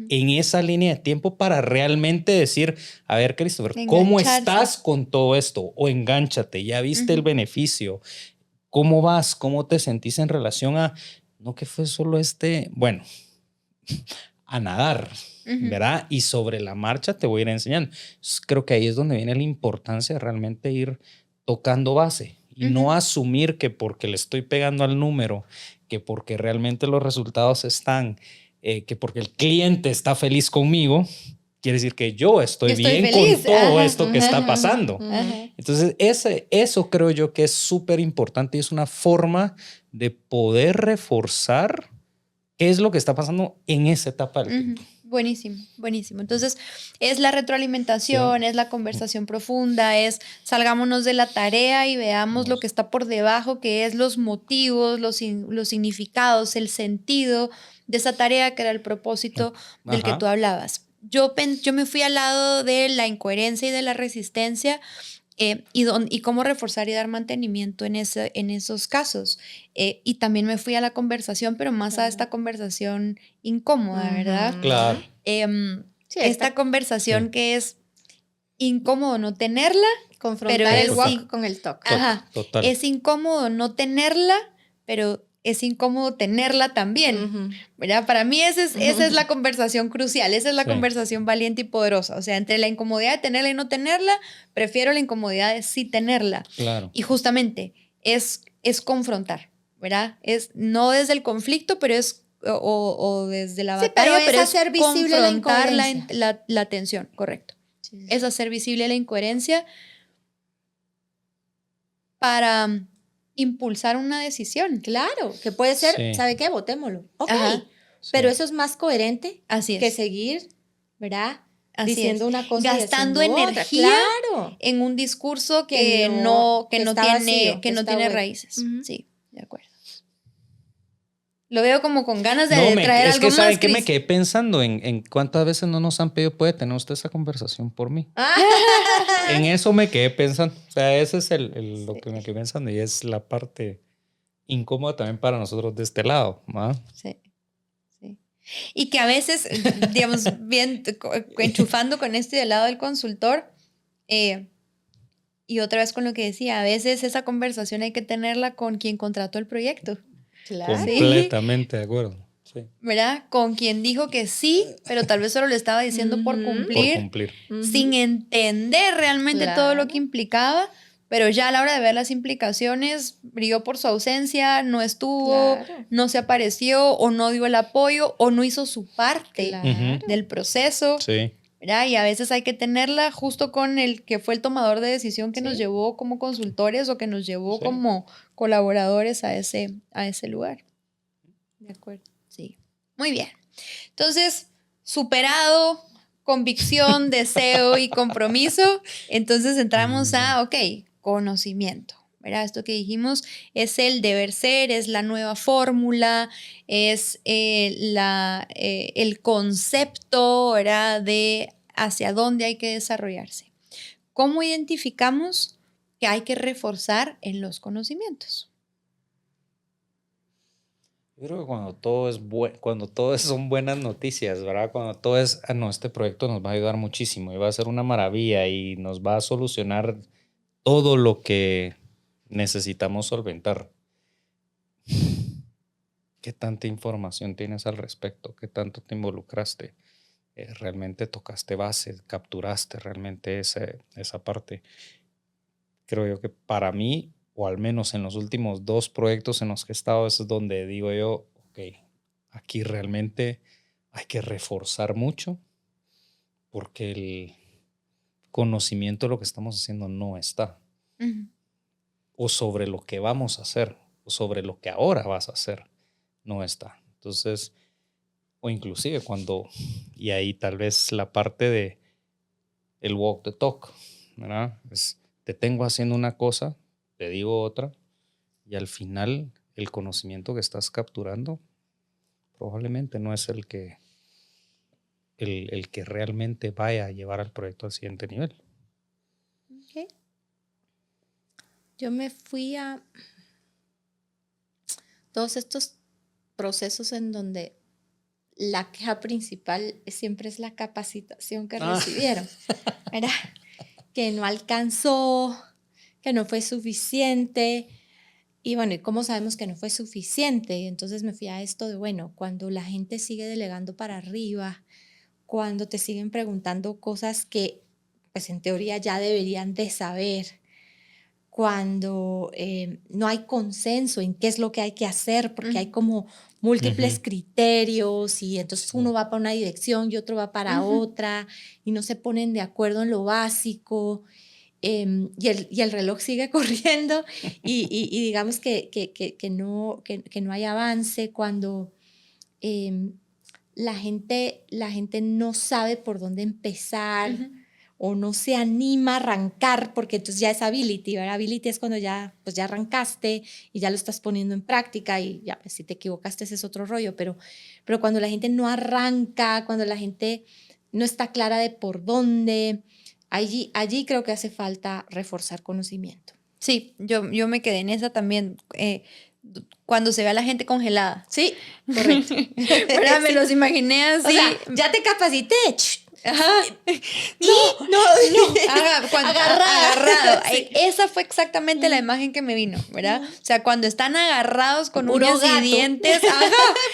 en esa línea de tiempo para realmente decir, a ver, Christopher, ¿cómo estás con todo esto? O engánchate, ya viste el beneficio. ¿Cómo vas? ¿Cómo te sentís en relación a, no que fue solo bueno, a nadar, ¿verdad? Y sobre la marcha te voy a ir enseñando. Entonces, creo que ahí es donde viene la importancia de realmente ir tocando base. Y no asumir que porque le estoy pegando al número, que porque realmente los resultados están, que porque el cliente está feliz conmigo, quiere decir que yo estoy bien feliz con todo esto que está pasando. Entonces, eso creo yo que es súper importante y es una forma de poder reforzar qué es lo que está pasando en esa etapa del tiempo. Buenísimo, buenísimo. Entonces, es la retroalimentación, es la conversación profunda, es salgámonos de la tarea y veamos lo que está por debajo, que es los motivos, los significados, el sentido de esa tarea que era el propósito del que tú hablabas. Yo me fui al lado de la incoherencia y de la resistencia y cómo reforzar y dar mantenimiento en esos casos. Y también me fui a la conversación, pero más a esta conversación incómoda, ¿verdad? Claro. Esta conversación que es incómodo no tenerla. Confrontar pero el walk con el talk. Ajá. Total. Es incómodo no tenerla, pero es incómodo tenerla también, ¿verdad? Para mí esa es la conversación crucial, esa es la conversación valiente y poderosa. O sea, entre la incomodidad de tenerla y no tenerla, prefiero la incomodidad de sí tenerla. Claro. Y justamente es confrontar, ¿verdad? Es no desde el conflicto, pero es o desde la batalla, pero es hacer visible confrontar la tensión, correcto. Sí. Es hacer visible la incoherencia para impulsar una decisión. Claro, que puede ser, ¿sabe qué? Votémoslo. Ok, pero eso es más coherente que seguir, ¿verdad? Diciendo una cosa gastando energía en un discurso que no tiene raíces. Sí, de acuerdo. Lo veo como con ganas de traer algo más. Es que ¿saben qué? Me quedé pensando en cuántas veces no nos han pedido, ¿puede tener usted esa conversación por mí? En eso me quedé pensando. O sea, ese es lo que me quedé pensando y es la parte incómoda también para nosotros de este lado, ¿verdad? Sí. Y que a veces, digamos, bien enchufando con esto del lado del consultor, y otra vez con lo que decía, a veces esa conversación hay que tenerla con quien contrató el proyecto. Claro. Completamente de acuerdo. Sí. ¿Verdad? Con quien dijo que sí, pero tal vez solo le estaba diciendo por cumplir. Sin entender realmente todo lo que implicaba, pero ya a la hora de ver las implicaciones, brilló por su ausencia, no estuvo, no se apareció, o no dio el apoyo, o no hizo su parte del proceso. Sí. ¿verdad? Y a veces hay que tenerla justo con el que fue el tomador de decisión que nos Sí. llevó como consultores o que nos llevó Sí. como colaboradores a ese lugar. De acuerdo. Sí, muy bien. Entonces, superado, convicción, deseo y compromiso, entonces entramos a, ok, conocimiento. ¿Verdad? Esto que dijimos es el deber ser, es la nueva fórmula, es el concepto, ¿verdad? De hacia dónde hay que desarrollarse. ¿Cómo identificamos que hay que reforzar en los conocimientos? Yo creo que cuando todo es cuando todo son buenas noticias, ¿verdad? Cuando todo es, no, este proyecto nos va a ayudar muchísimo y va a ser una maravilla y nos va a solucionar todo lo que necesitamos solventar. ¿Qué tanta información tienes al respecto? ¿Qué tanto te involucraste? ¿Realmente tocaste base? ¿Capturaste realmente esa parte? Creo yo que para mí, o al menos en los últimos 2 proyectos en los que he estado, es donde digo yo, ok, aquí realmente hay que reforzar mucho porque el conocimiento de lo que estamos haciendo no está. Ujú. O sobre lo que vamos a hacer, o sobre lo que ahora vas a hacer, no está. Entonces, o inclusive cuando, y ahí tal vez la parte de el walk the talk, ¿verdad? Te tengo haciendo una cosa, te digo otra, y al final el conocimiento que estás capturando probablemente no es el que realmente vaya a llevar al proyecto al siguiente nivel. Ok. Yo me fui a todos estos procesos en donde la queja principal siempre es la capacitación que recibieron, ¿verdad? Que no alcanzó, que no fue suficiente. Y bueno, ¿y cómo sabemos que no fue suficiente? Y entonces me fui a esto de, bueno, cuando la gente sigue delegando para arriba, cuando te siguen preguntando cosas que, pues en teoría ya deberían de saber, cuando no hay consenso en qué es lo que hay que hacer, porque hay como múltiples criterios y entonces uno va para una dirección y otro va para otra y no se ponen de acuerdo en lo básico. Y el reloj sigue corriendo y digamos que no hay avance cuando la gente no sabe por dónde empezar o no se anima a arrancar porque entonces ya es ability, ¿verdad? Ability es cuando ya, pues ya arrancaste y ya lo estás poniendo en práctica y ya, pues si te equivocaste ese es otro rollo, pero cuando la gente no arranca, cuando la gente no está clara de por dónde, allí creo que hace falta reforzar conocimiento. Sí, yo me quedé en esa también. Cuando se ve a la gente congelada. Sí, correcto. ¿Verdad? Me Sí. los imaginé así. O sea, ya te capacité. Ajá. No. Ajá, agarrado. Sí. Esa fue exactamente la imagen que me vino, ¿verdad? O sea, cuando están agarrados con Puro uñas gato. y dientes. Ajá.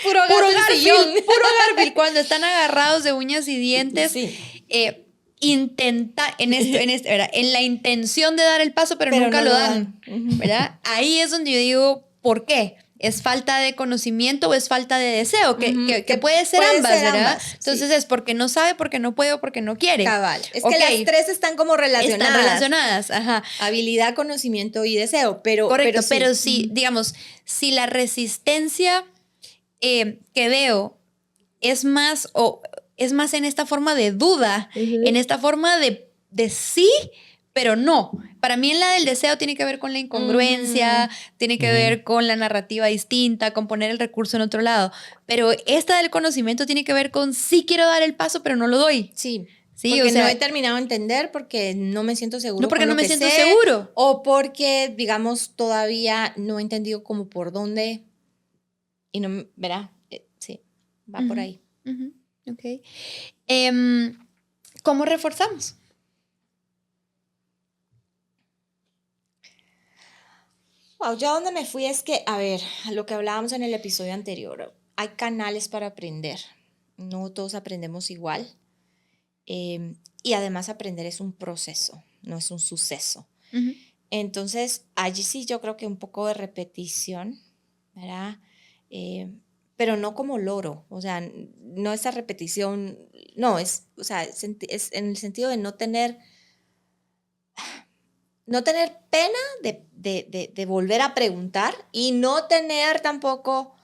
Puro gato en Garfield. sillón. Puro Garfield. Cuando están agarrados de uñas y dientes. Sí. Intenta ¿verdad? En la intención de dar el paso, pero nunca no lo dan, Ujú. ¿verdad? Ahí es donde yo digo, ¿por qué? ¿Es falta de conocimiento o es falta de deseo? Que puede ser ambas, ¿verdad? Sí. Entonces es porque no sabe, porque no puede o porque no quiere. Cabal. Es Ok, que las tres están como relacionadas. están relacionadas, ajá. Habilidad, conocimiento y deseo, Correcto, pero sí. si, digamos, si la resistencia que veo es más en esta forma de duda, en esta forma de sí, pero no. Para mí en la del deseo tiene que ver con la incongruencia, tiene que ver con la narrativa distinta, con poner el recurso en otro lado. Pero esta del conocimiento tiene que ver con sí quiero dar el paso, pero no lo doy. Sí. Sí, porque o sea, no he terminado de entender, porque no me siento seguro. No, porque con no lo me que siento sé, seguro. O porque, digamos, todavía no he entendido como por dónde. Y no, ¿verdad? Sí, va por ahí. Ok. ¿Cómo reforzamos? Wow, yo a donde me fui es que, a ver, a lo que hablábamos en el episodio anterior, hay canales para aprender. No todos aprendemos igual. Y además aprender es un proceso, no es un suceso. Entonces, allí sí yo creo que un poco de repetición, ¿verdad? pero no como loro, o sea, no esa repetición, no, o sea, es en el sentido de no tener pena de volver a preguntar y no tener tampoco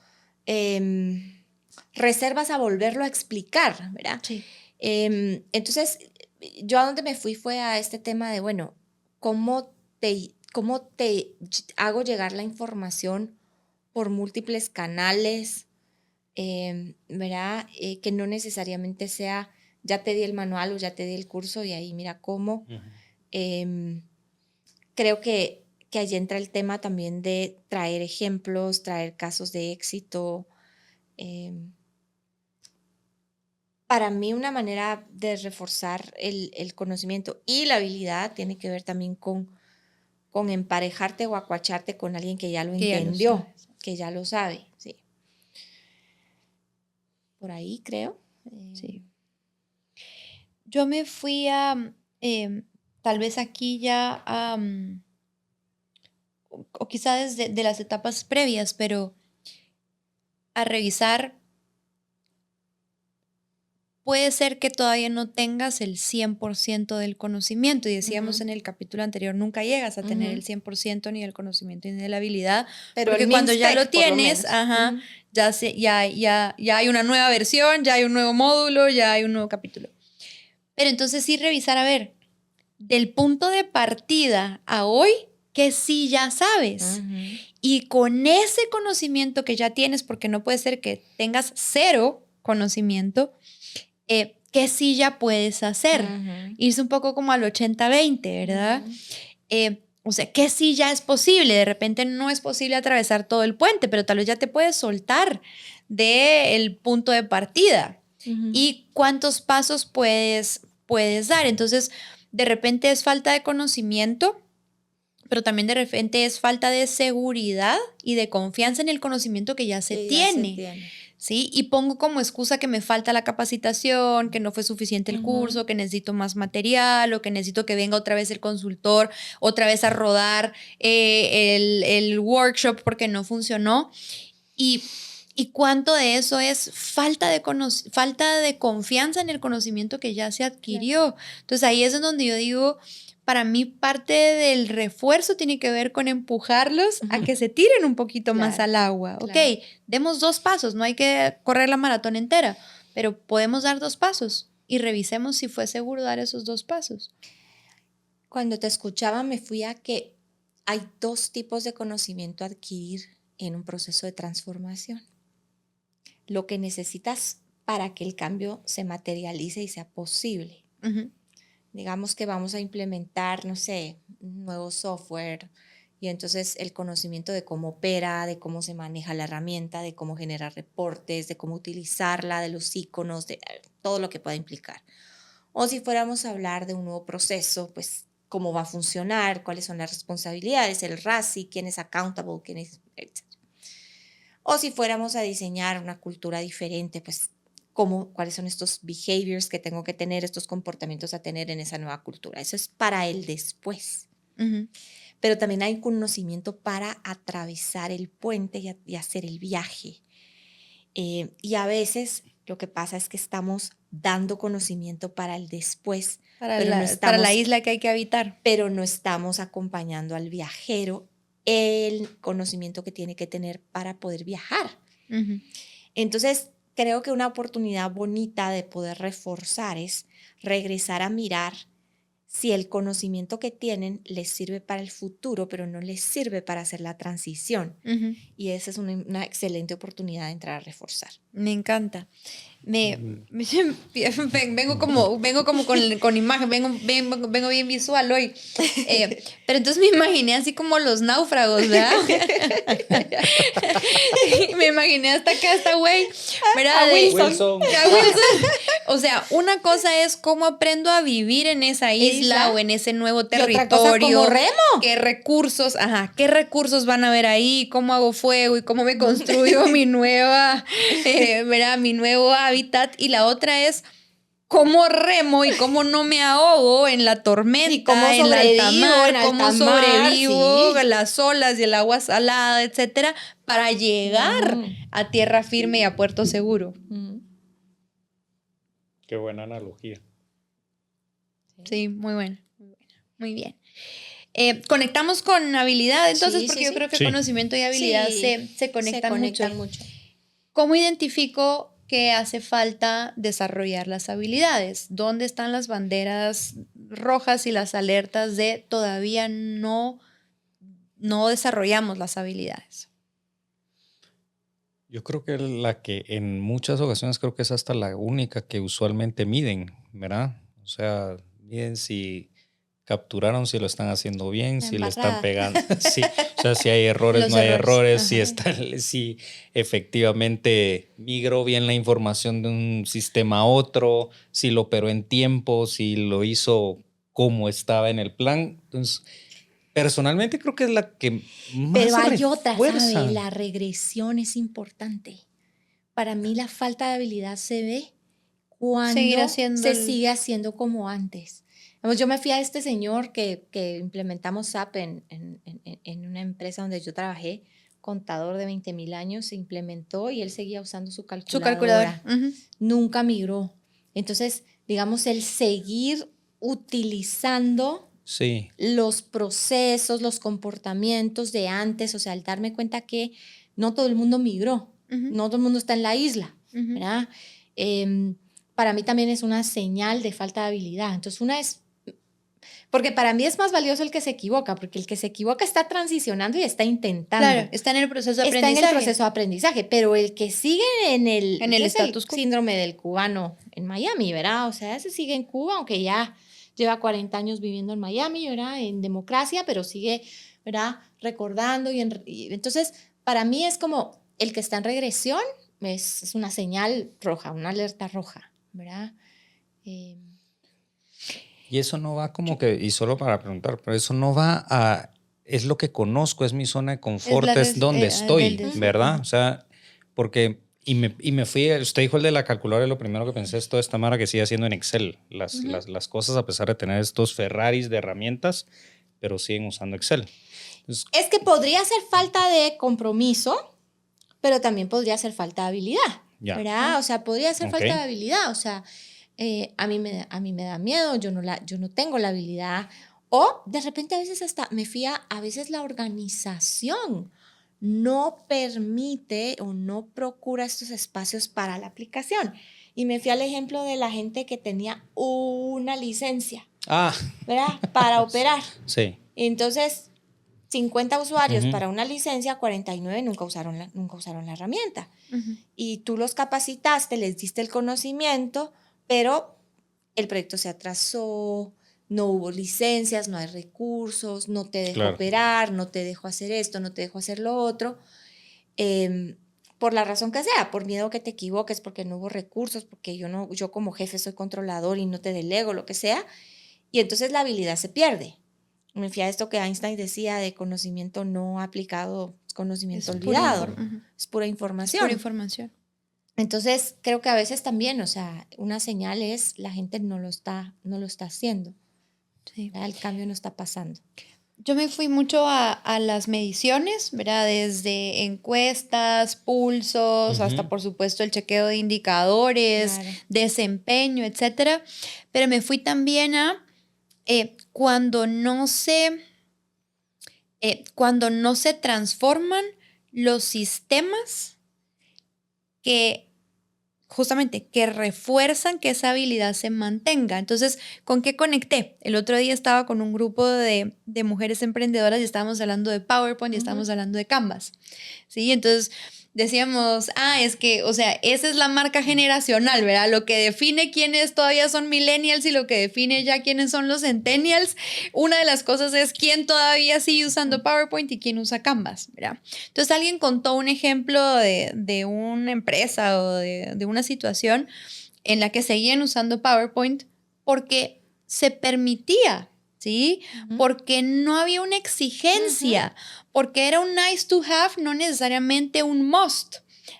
reservas a volverlo a explicar, ¿verdad? Sí. Entonces, yo a donde me fui fue a este tema de, bueno, ¿cómo te hago llegar la información por múltiples canales? ¿Verdad? Que no necesariamente sea, ya te di el manual o ya te di el curso y ahí mira cómo. Creo que allí entra el tema también de traer ejemplos, traer casos de éxito. Para mí una manera de reforzar el conocimiento y la habilidad tiene que ver también con emparejarte o acuacharte con alguien que ya lo entendió, que ya lo sabe. Sí. Por ahí creo. Sí. Yo me fui a, tal vez aquí ya, o quizá desde de las etapas previas, pero a revisar. Puede ser que todavía no tengas el 100% del conocimiento. Y decíamos en el capítulo anterior, nunca llegas a tener el 100% ni del conocimiento ni de la habilidad. Pero porque cuando ya lo tienes, ya hay una nueva versión, ya hay un nuevo módulo, ya hay un nuevo capítulo. Pero entonces sí revisar, a ver, del punto de partida a hoy, que sí ya sabes. Y con ese conocimiento que ya tienes, porque no puede ser que tengas cero conocimiento, que sí ya puedes hacer. Irse un poco como al 80-20, ¿verdad? O sea, que sí ya es posible. De repente no es posible atravesar todo el puente, pero tal vez ya te puedes soltar del punto de partida. Y cuántos pasos puedes dar. Entonces, de repente es falta de conocimiento, pero también de repente es falta de seguridad y de confianza en el conocimiento que ya se tiene. ¿Sí? Y pongo como excusa que me falta la capacitación, que no fue suficiente el curso, que necesito más material o que necesito que venga otra vez el consultor, otra vez a rodar el workshop porque no funcionó. Y cuánto de eso es falta de confianza en el conocimiento que ya se adquirió. Entonces ahí es en donde yo digo, para mí parte del refuerzo tiene que ver con empujarlos a que se tiren un poquito más al agua. Ok, demos 2 pasos, no hay que correr la maratón entera, pero podemos dar 2 pasos y revisemos si fue seguro dar esos 2 pasos. Cuando te escuchaba me fui a que hay 2 tipos de conocimiento a adquirir en un proceso de transformación. Lo que necesitas para que el cambio se materialice y sea posible. Digamos que vamos a implementar, no sé, un nuevo software y entonces el conocimiento de cómo opera, de cómo se maneja la herramienta, de cómo generar reportes, de cómo utilizarla, de los iconos, de todo lo que pueda implicar. O si fuéramos a hablar de un nuevo proceso, pues cómo va a funcionar, cuáles son las responsabilidades, el RACI, quién es accountable, quién es, etc. O si fuéramos a diseñar una cultura diferente, pues cuáles son estos behaviors que tengo que tener, estos comportamientos a tener en esa nueva cultura. Eso es para el después. Pero también hay conocimiento para atravesar el puente y hacer el viaje. Y a veces lo que pasa es que estamos dando conocimiento para el después. Para la isla que hay que habitar. Pero no estamos acompañando al viajero el conocimiento que tiene que tener para poder viajar. Entonces, creo que una oportunidad bonita de poder reforzar es regresar a mirar si el conocimiento que tienen les sirve para el futuro, pero no les sirve para hacer la transición. Y esa es una excelente oportunidad de entrar a reforzar. Me encanta. Vengo como con imagen, vengo bien visual hoy. Pero entonces me imaginé así como los náufragos, ¿verdad? Me imaginé hasta acá, esta güey, ¿verdad? Wilson. O sea, una cosa es cómo aprendo a vivir en esa isla o en ese nuevo territorio. Y otra cosa como remo. ¿Qué recursos van a haber ahí? ¿Cómo hago fuego? ¿Y cómo me construyo mi nueva, ¿verdad? Mi nuevo hábitat? Y la otra es cómo remo y cómo no me ahogo en la tormenta, y cómo en la alta mar, cómo sobrevivo sí. a las olas y el agua salada, etcétera, para llegar a tierra firme y a puerto seguro. Qué buena analogía. Sí, muy buena, muy buena. Muy bien. Conectamos con habilidad, entonces, Sí, porque sí, yo sí. creo que Sí. conocimiento y habilidad Sí, se conectan mucho. mucho. ¿Cómo identifico que hace falta desarrollar las habilidades? ¿Dónde están las banderas rojas y las alertas de todavía no desarrollamos las habilidades? Yo creo que la que en muchas ocasiones creo que es hasta la única que usualmente miden, ¿verdad? O sea, miden si capturaron, si lo están haciendo bien, La si le están embarrada. pegando, sí, o sea, si hay errores, Los no hay errores. errores, Ajá. si efectivamente migró bien la información de un sistema a otro, si lo operó en tiempo, si lo hizo como estaba en el plan. Entonces, personalmente creo que es la que más Pero hay otra, ¿sabe? refuerza. La regresión es importante. Para mí la falta de habilidad se ve Seguir cuando haciendo se sigue haciendo como antes. Vamos, yo me fui a este señor que implementamos SAP en una empresa donde yo trabajé, contador de 20,000 años, se implementó y él seguía usando su su calculador. calculadora. Nunca migró. Entonces, digamos, el seguir utilizando Sí, los procesos, los comportamientos de antes, o sea, al darme cuenta que no todo el mundo migró, no todo el mundo está en la isla, ¿verdad? Para mí también es una señal de falta de habilidad. Entonces, una es, porque para mí es más valioso el que se equivoca, porque el que se equivoca está transicionando y está intentando. Claro, está en el proceso de Está aprendizaje. en el proceso de aprendizaje, pero el que sigue en el En el status quo. síndrome del cubano en Miami, ¿verdad? O sea, ese sigue en Cuba, aunque ya lleva 40 años viviendo en Miami, ¿verdad? En democracia, pero sigue, ¿verdad? Recordando y entonces, para mí es como el que está en regresión, es una señal roja, una alerta roja, ¿verdad? y eso no va como que, y solo para preguntar, pero eso no va a, es lo que conozco, es mi zona de confort, es donde estoy, ¿verdad? O sea, porque, y me fui, usted dijo el de la calculadora y lo primero que pensé es toda esta mara que sigue haciendo en Excel, las cosas a pesar de tener estos Ferraris de herramientas, pero siguen usando Excel. Entonces, Es que podría ser falta de compromiso, pero también podría ser falta de habilidad, ya. ¿verdad? O sea, podría ser Ok. falta de habilidad, o sea, a mí me da miedo, yo no tengo la habilidad, o de repente a veces hasta me fía, a veces la organización no permite o no procura estos espacios para la aplicación. Y me fui al ejemplo de la gente que tenía una licencia, Ah, ¿verdad? Para operar. sí. Entonces, 50 usuarios Ujú. para una licencia, 49 nunca usaron la herramienta. Y tú los capacitaste, les diste el conocimiento, pero el proyecto se atrasó, no hubo licencias, no hay recursos, no te dejó Claro. operar, no te dejó hacer esto, no te dejó hacer lo otro. Por la razón que sea, por miedo que te equivoques, porque no hubo recursos, porque yo como jefe soy controlador y no te delego, lo que sea. Y entonces la habilidad se pierde. Me fui a esto que Einstein decía de conocimiento no aplicado, conocimiento olvidado. Es pura información. Es pura información. Entonces, creo que a veces también, o sea, una señal es la gente no lo está haciendo. Sí. El cambio no está pasando. Yo me fui mucho a las mediciones, ¿verdad? Desde encuestas, pulsos, hasta por supuesto el chequeo de indicadores, desempeño, etcétera. Pero me fui también a cuando no se transforman los sistemas que justamente que refuerzan que esa habilidad se mantenga. Entonces, ¿con qué conecté? El otro día estaba con un grupo de mujeres emprendedoras y estábamos hablando de PowerPoint y estábamos hablando de Canvas. ¿Sí? Entonces decíamos, es que, o sea, esa es la marca generacional, ¿verdad? Lo que define quiénes todavía son millennials y lo que define ya quiénes son los centennials. Una de las cosas es quién todavía sigue usando PowerPoint y quién usa Canvas, ¿verdad? Entonces alguien contó un ejemplo de una empresa o de una situación en la que seguían usando PowerPoint porque se permitía, ¿sí? Porque no había una exigencia, porque era un nice to have, no necesariamente un must.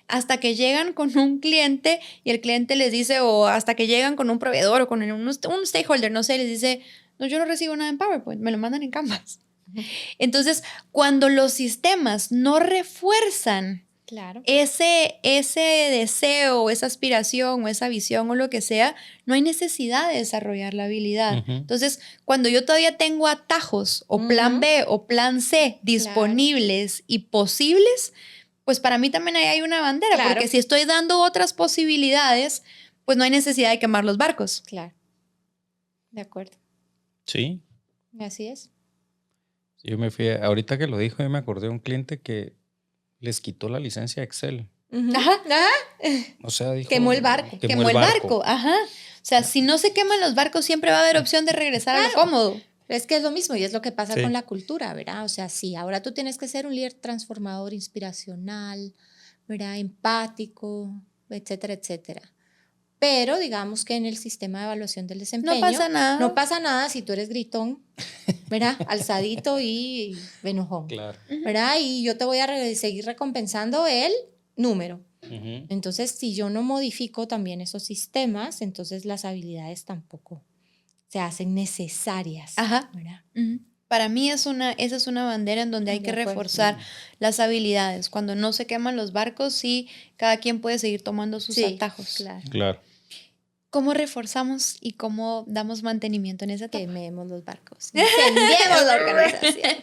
hasta que llegan con un cliente y el cliente les dice, o hasta que llegan con un proveedor o con un stakeholder, no sé, les dice, no, yo no recibo nada en PowerPoint, me lo mandan en Canvas. Entonces, cuando los sistemas no refuerzan Claro. ese deseo, esa aspiración o esa visión o lo que sea, no hay necesidad de desarrollar la habilidad. Entonces, cuando yo todavía tengo atajos o plan B o plan C disponibles y posibles, pues para mí también ahí hay una bandera, porque si estoy dando otras posibilidades, pues no hay necesidad de quemar los barcos. Claro. De acuerdo. Sí. Así es. Yo me fui, ahorita que lo dijo, yo me acordé de un cliente que les quitó la licencia Excel. Ajá. O sea, dijo, quemó el barco. Quemó el barco. Ajá. O sea, si no se queman los barcos, siempre va a haber opción de regresar a lo cómodo. Es que es lo mismo y es lo que pasa con la cultura, ¿verdad? O sea, sí, ahora tú tienes que ser un líder transformador, inspiracional, ¿verdad? Empático, etcétera, etcétera. Pero digamos que en el sistema de evaluación del desempeño no pasa nada. No pasa nada si tú eres gritón, ¿verdad? Alzadito y enojón, claro, ¿verdad? Y yo te voy a seguir recompensando el número. Entonces, si yo no modifico también esos sistemas, entonces las habilidades tampoco se hacen necesarias. Ajá. ¿Verdad? Para mí esa es una bandera en donde hay que reforzar las habilidades. Cuando no se queman los barcos, sí, cada quien puede seguir tomando sus atajos. Claro. ¿Cómo reforzamos y cómo damos mantenimiento en esa etapa? Quememos los barcos. Incendiemos la organización.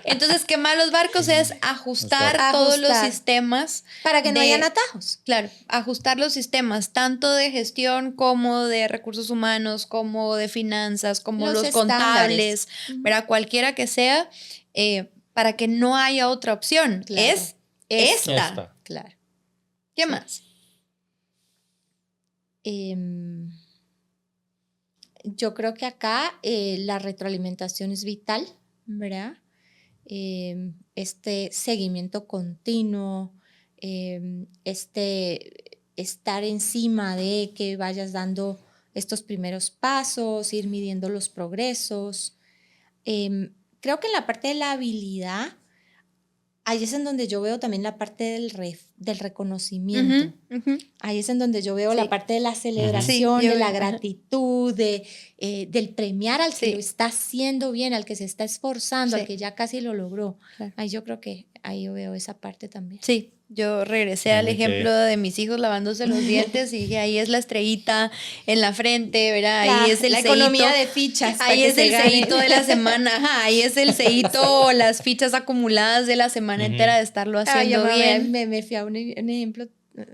Entonces, quemar los barcos es ajustar todos los sistemas. Para que no hayan atajos. Claro, ajustar los sistemas, tanto de gestión como de recursos humanos, como de finanzas, como los contables, ¿verdad? Cualquiera que sea, para que no haya otra opción. Claro. Es esta. Claro. ¿Qué más? Yo creo que acá la retroalimentación es vital, ¿verdad? Este seguimiento continuo, estar encima de que vayas dando estos primeros pasos, ir midiendo los progresos. Creo que en la parte de la habilidad, ahí es en donde yo veo también la parte del reconocimiento. Ahí es en donde yo veo la parte de la celebración, de la gratitud, del premiar al que lo está haciendo bien, al que se está esforzando, al que ya casi lo logró. Claro. Ahí yo creo que ahí yo veo esa parte también. Sí, yo regresé al ejemplo de mis hijos lavándose los dientes y dije, ahí es la estrellita en la frente, ¿verdad? Ahí es el la economía de fichas. Ahí es el sellito de la semana. Ajá, ahí es el sellito, las fichas acumuladas de la semana entera de estarlo haciendo bien. Me fui a un ejemplo,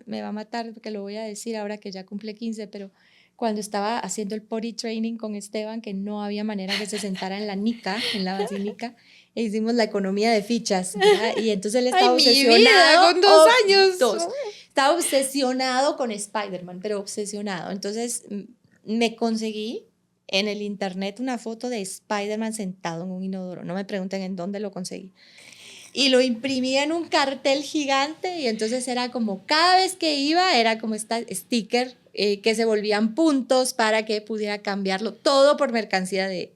me va a matar porque lo voy a decir ahora que ya cumple 15, pero cuando estaba haciendo el potty training con Esteban, que no había manera que se sentara en la basinica, e hicimos la economía de fichas, ¿verdad? Y entonces él estaba obsesionado. Mi vida, con 2 años. Estaba obsesionado con Spider-Man, pero obsesionado. Entonces me conseguí en el internet una foto de Spider-Man sentado en un inodoro. No me pregunten en dónde lo conseguí. Y lo imprimí en un cartel gigante y entonces era como, cada vez que iba, era como esta sticker que se volvían puntos para que pudiera cambiarlo, todo por mercancía de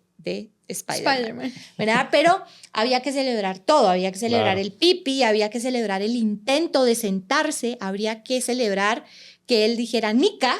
Spider-Man, ¿verdad? Pero había que celebrar todo, había que celebrar el pipi, había que celebrar el intento de sentarse, habría que celebrar que él dijera Nika,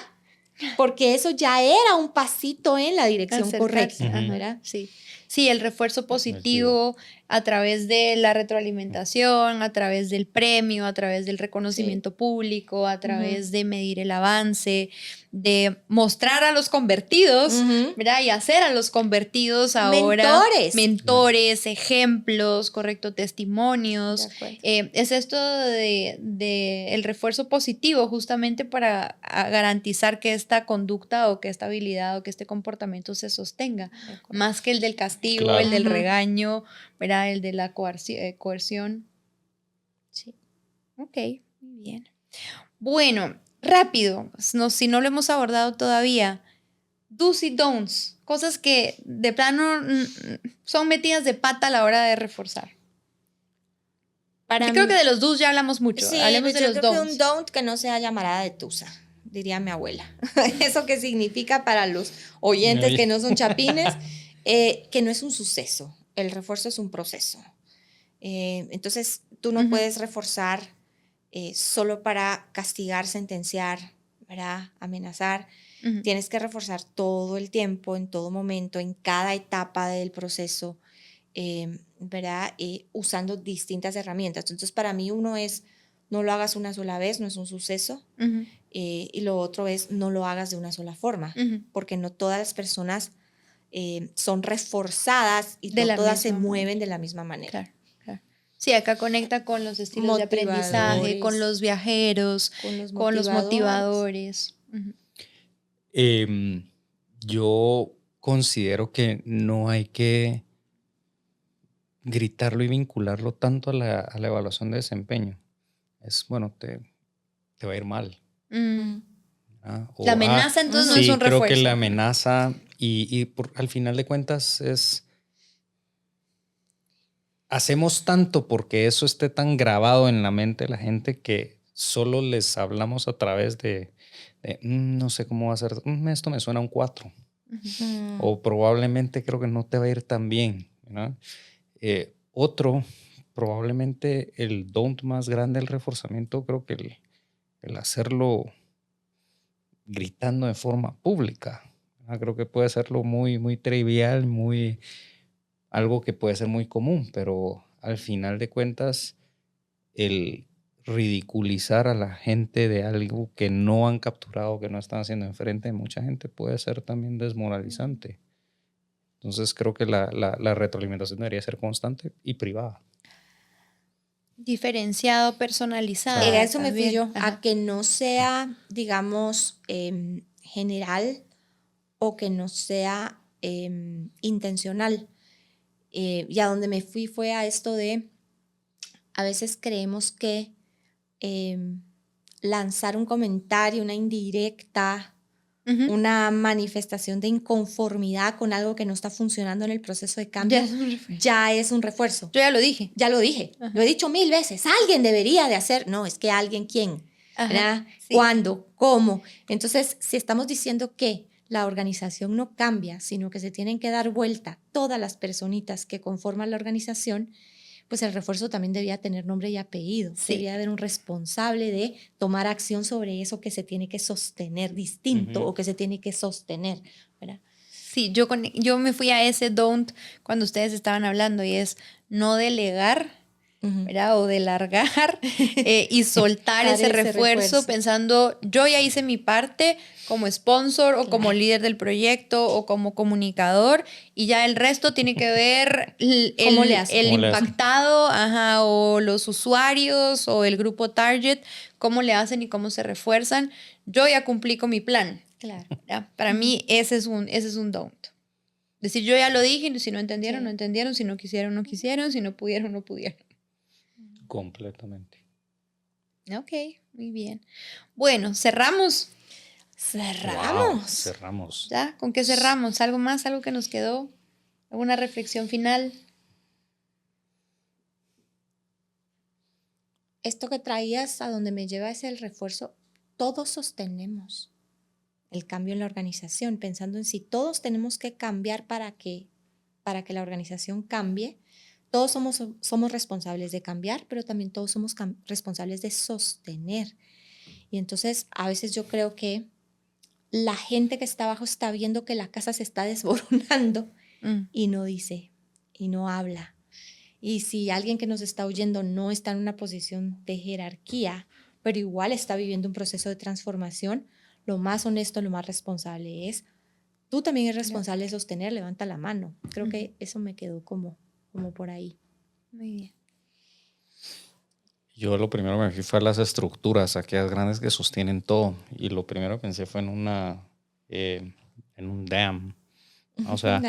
porque eso ya era un pasito en la dirección correcta, ¿verdad? Sí. Sí, el refuerzo positivo a través de la retroalimentación, a través del premio, a través del reconocimiento público, a través de medir el avance, de mostrar a los convertidos, ¿verdad? Y hacer a los convertidos ahora mentores, ejemplos, correcto, testimonios. Es esto de el refuerzo positivo justamente para garantizar que esta conducta o que esta habilidad o que este comportamiento se sostenga, más que el del castigo, el del regaño, ¿verdad? El de la coerción. Sí. Ok, muy bien. Bueno, rápido, si no lo hemos abordado todavía, do's y don'ts, cosas que de plano son metidas de pata a la hora de reforzar. Yo creo que de los do's ya hablamos mucho. Sí, hablemos de los don'ts. Que un don't que no sea llamarada de tusa, diría mi abuela. ¿Eso qué significa para los oyentes que no son chapines? Que no es un suceso, el refuerzo es un proceso. Entonces, tú no puedes reforzar solo para castigar, sentenciar, ¿verdad? Amenazar. Tienes que reforzar todo el tiempo, en todo momento, en cada etapa del proceso, ¿verdad? Usando distintas herramientas. Entonces, para mí uno es, no lo hagas una sola vez, no es un suceso. Y lo otro es, no lo hagas de una sola forma, porque no todas las personas son reforzadas y no todas se mueven de la misma manera. Claro, claro. Sí, acá conecta con los estilos de aprendizaje, con los viajeros, con los motivadores. Yo considero que no hay que gritarlo y vincularlo tanto a la evaluación de desempeño. Es, bueno, te va a ir mal. La amenaza entonces no es un refuerzo. Creo que la amenaza y al final de cuentas es... Hacemos tanto porque eso esté tan grabado en la mente de la gente que solo les hablamos a través de no sé cómo va a ser, esto me suena a un 4. O probablemente creo que no te va a ir tan bien, ¿verdad? Otro, probablemente el don't más grande del reforzamiento, creo que el hacerlo gritando de forma pública, ¿verdad? Creo que puede serlo muy, muy trivial, algo que puede ser muy común, pero al final de cuentas, el ridiculizar a la gente de algo que no han capturado, que no están haciendo enfrente de mucha gente, puede ser también desmoralizante. Entonces creo que la retroalimentación debería ser constante y privada. Diferenciado, personalizado. A eso me fui yo, a que no sea, digamos, general o que no sea intencional. Y a donde me fui fue a esto de, a veces creemos que lanzar un comentario, una indirecta, una manifestación de inconformidad con algo que no está funcionando en el proceso de cambio, ya es un refuerzo. Yo ya lo dije. Ya lo dije. Lo he dicho 1000 veces. Alguien debería de hacer. No, es que alguien, ¿quién? ¿Verdad? Sí. ¿Cuándo? ¿Cómo? Entonces, si estamos diciendo que la organización no cambia, sino que se tienen que dar vuelta todas las personitas que conforman la organización, pues el refuerzo también debía tener nombre y apellido. Sí. Debía haber un responsable de tomar acción sobre eso que se tiene que sostener distinto o que se tiene que sostener, ¿verdad? Sí, yo me fui a ese don't cuando ustedes estaban hablando y es no delegar, ¿verdad? O de largar y soltar ese refuerzo pensando, yo ya hice mi parte como sponsor o como líder del proyecto o como comunicador y ya el resto tiene que ver el impactado o los usuarios o el grupo target, cómo le hacen y cómo se refuerzan. Yo ya cumplí con mi plan. Claro. ¿Ya? Para mí ese es un don't. Decir, yo ya lo dije y si no entendieron, no entendieron, si no quisieron, no quisieron, si no pudieron, no pudieron. Completamente. Ok, muy bien. Bueno, cerramos. Wow, cerramos. ¿Ya? ¿Con qué cerramos? ¿Algo más? ¿Algo que nos quedó? ¿Alguna reflexión final? Esto que traías a donde me lleva es el refuerzo. Todos sostenemos el cambio en la organización, pensando en si todos tenemos que cambiar para que la organización cambie. Todos somos responsables de cambiar, pero también todos somos responsables de sostener. Y entonces a veces yo creo que la gente que está abajo está viendo que la casa se está desboronando y no dice, y no habla. Y si alguien que nos está oyendo no está en una posición de jerarquía, pero igual está viviendo un proceso de transformación, lo más honesto, lo más responsable es, tú también eres responsable de sostener, levanta la mano. Creo que eso me quedó como por ahí. Muy bien. Yo lo primero que me fui fue a las estructuras, aquellas grandes que sostienen todo. Y lo primero que pensé fue en un dam. O sea,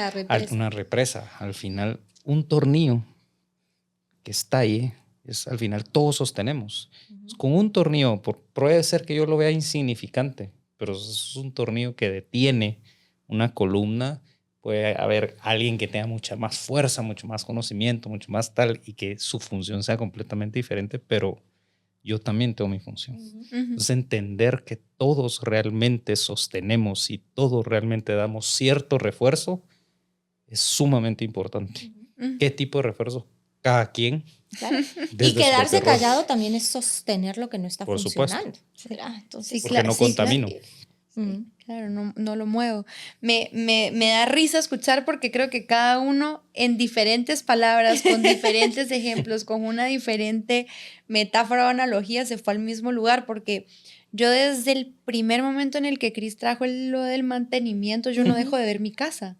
una represa. Al final, un tornillo que estalle, al final todos sostenemos. Con un tornillo, puede ser que yo lo vea insignificante, pero es un tornillo que detiene una columna. Puede haber alguien que tenga mucha más fuerza, mucho más conocimiento, mucho más tal, y que su función sea completamente diferente, pero yo también tengo mi función. Entonces, entender que todos realmente sostenemos y todos realmente damos cierto refuerzo es sumamente importante. ¿Qué tipo de refuerzo? Cada quien, Claro. Y Desde su quedarse propio rol. callado también es sostener lo que no está Por supuesto. funcionando. Entonces, Sí, Porque claro, no sí, contamino. claro. mm, Claro, no lo muevo. Me da risa escuchar porque creo que cada uno en diferentes palabras, con diferentes ejemplos, con una diferente metáfora o analogía se fue al mismo lugar porque yo desde el primer momento en el que Cris trajo lo del mantenimiento, yo no dejo de ver mi casa.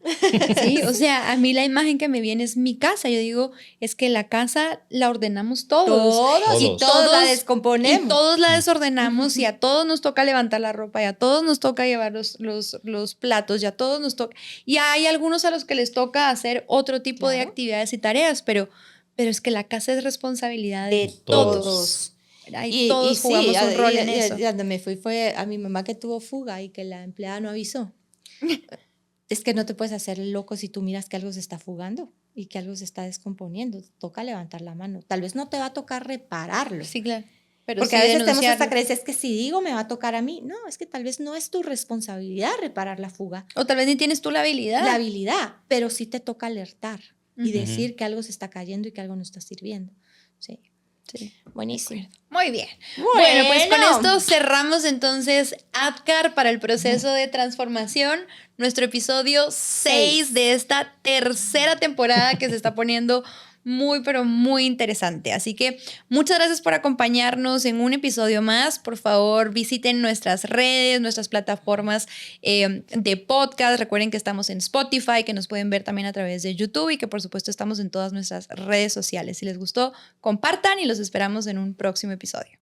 Sí, o sea, a mí la imagen que me viene es mi casa. Yo digo, es que la casa la ordenamos todos. todos y Todos. todos la Y descomponemos. todos la desordenamos y a todos nos toca levantar la ropa y a todos nos toca llevar los platos y a todos nos toca. Y hay algunos a los que les toca hacer otro tipo de Claro. actividades y tareas, pero es que la casa es responsabilidad de De todos. todos. ¿Verdad? Y todos jugamos un rol en eso. Y donde me fui fue a mi mamá que tuvo fuga y que la empleada no avisó. Es que no te puedes hacer loco si tú miras que algo se está fugando y que algo se está descomponiendo. Toca levantar la mano. Tal vez no te va a tocar repararlo. Sí, claro. Pero Porque sí a veces tenemos denunciarlo. esta creencia, es que si digo me va a tocar a mí. No, es que tal vez no es tu responsabilidad reparar la fuga, O tal vez ni tienes tú la habilidad. la habilidad, pero sí te toca alertar y Ujú. decir que algo se está cayendo y que algo no está sirviendo. Sí, Sí. buenísimo. Muy bien. Bueno, pues con esto cerramos entonces AdCar para el proceso de transformación, nuestro episodio 6 de esta tercera temporada que se está poniendo muy, pero muy interesante. Así que muchas gracias por acompañarnos en un episodio más. Por favor, visiten nuestras redes, nuestras plataformas de podcast. Recuerden que estamos en Spotify, que nos pueden ver también a través de YouTube y que por supuesto estamos en todas nuestras redes sociales. Si les gustó, compartan y los esperamos en un próximo episodio.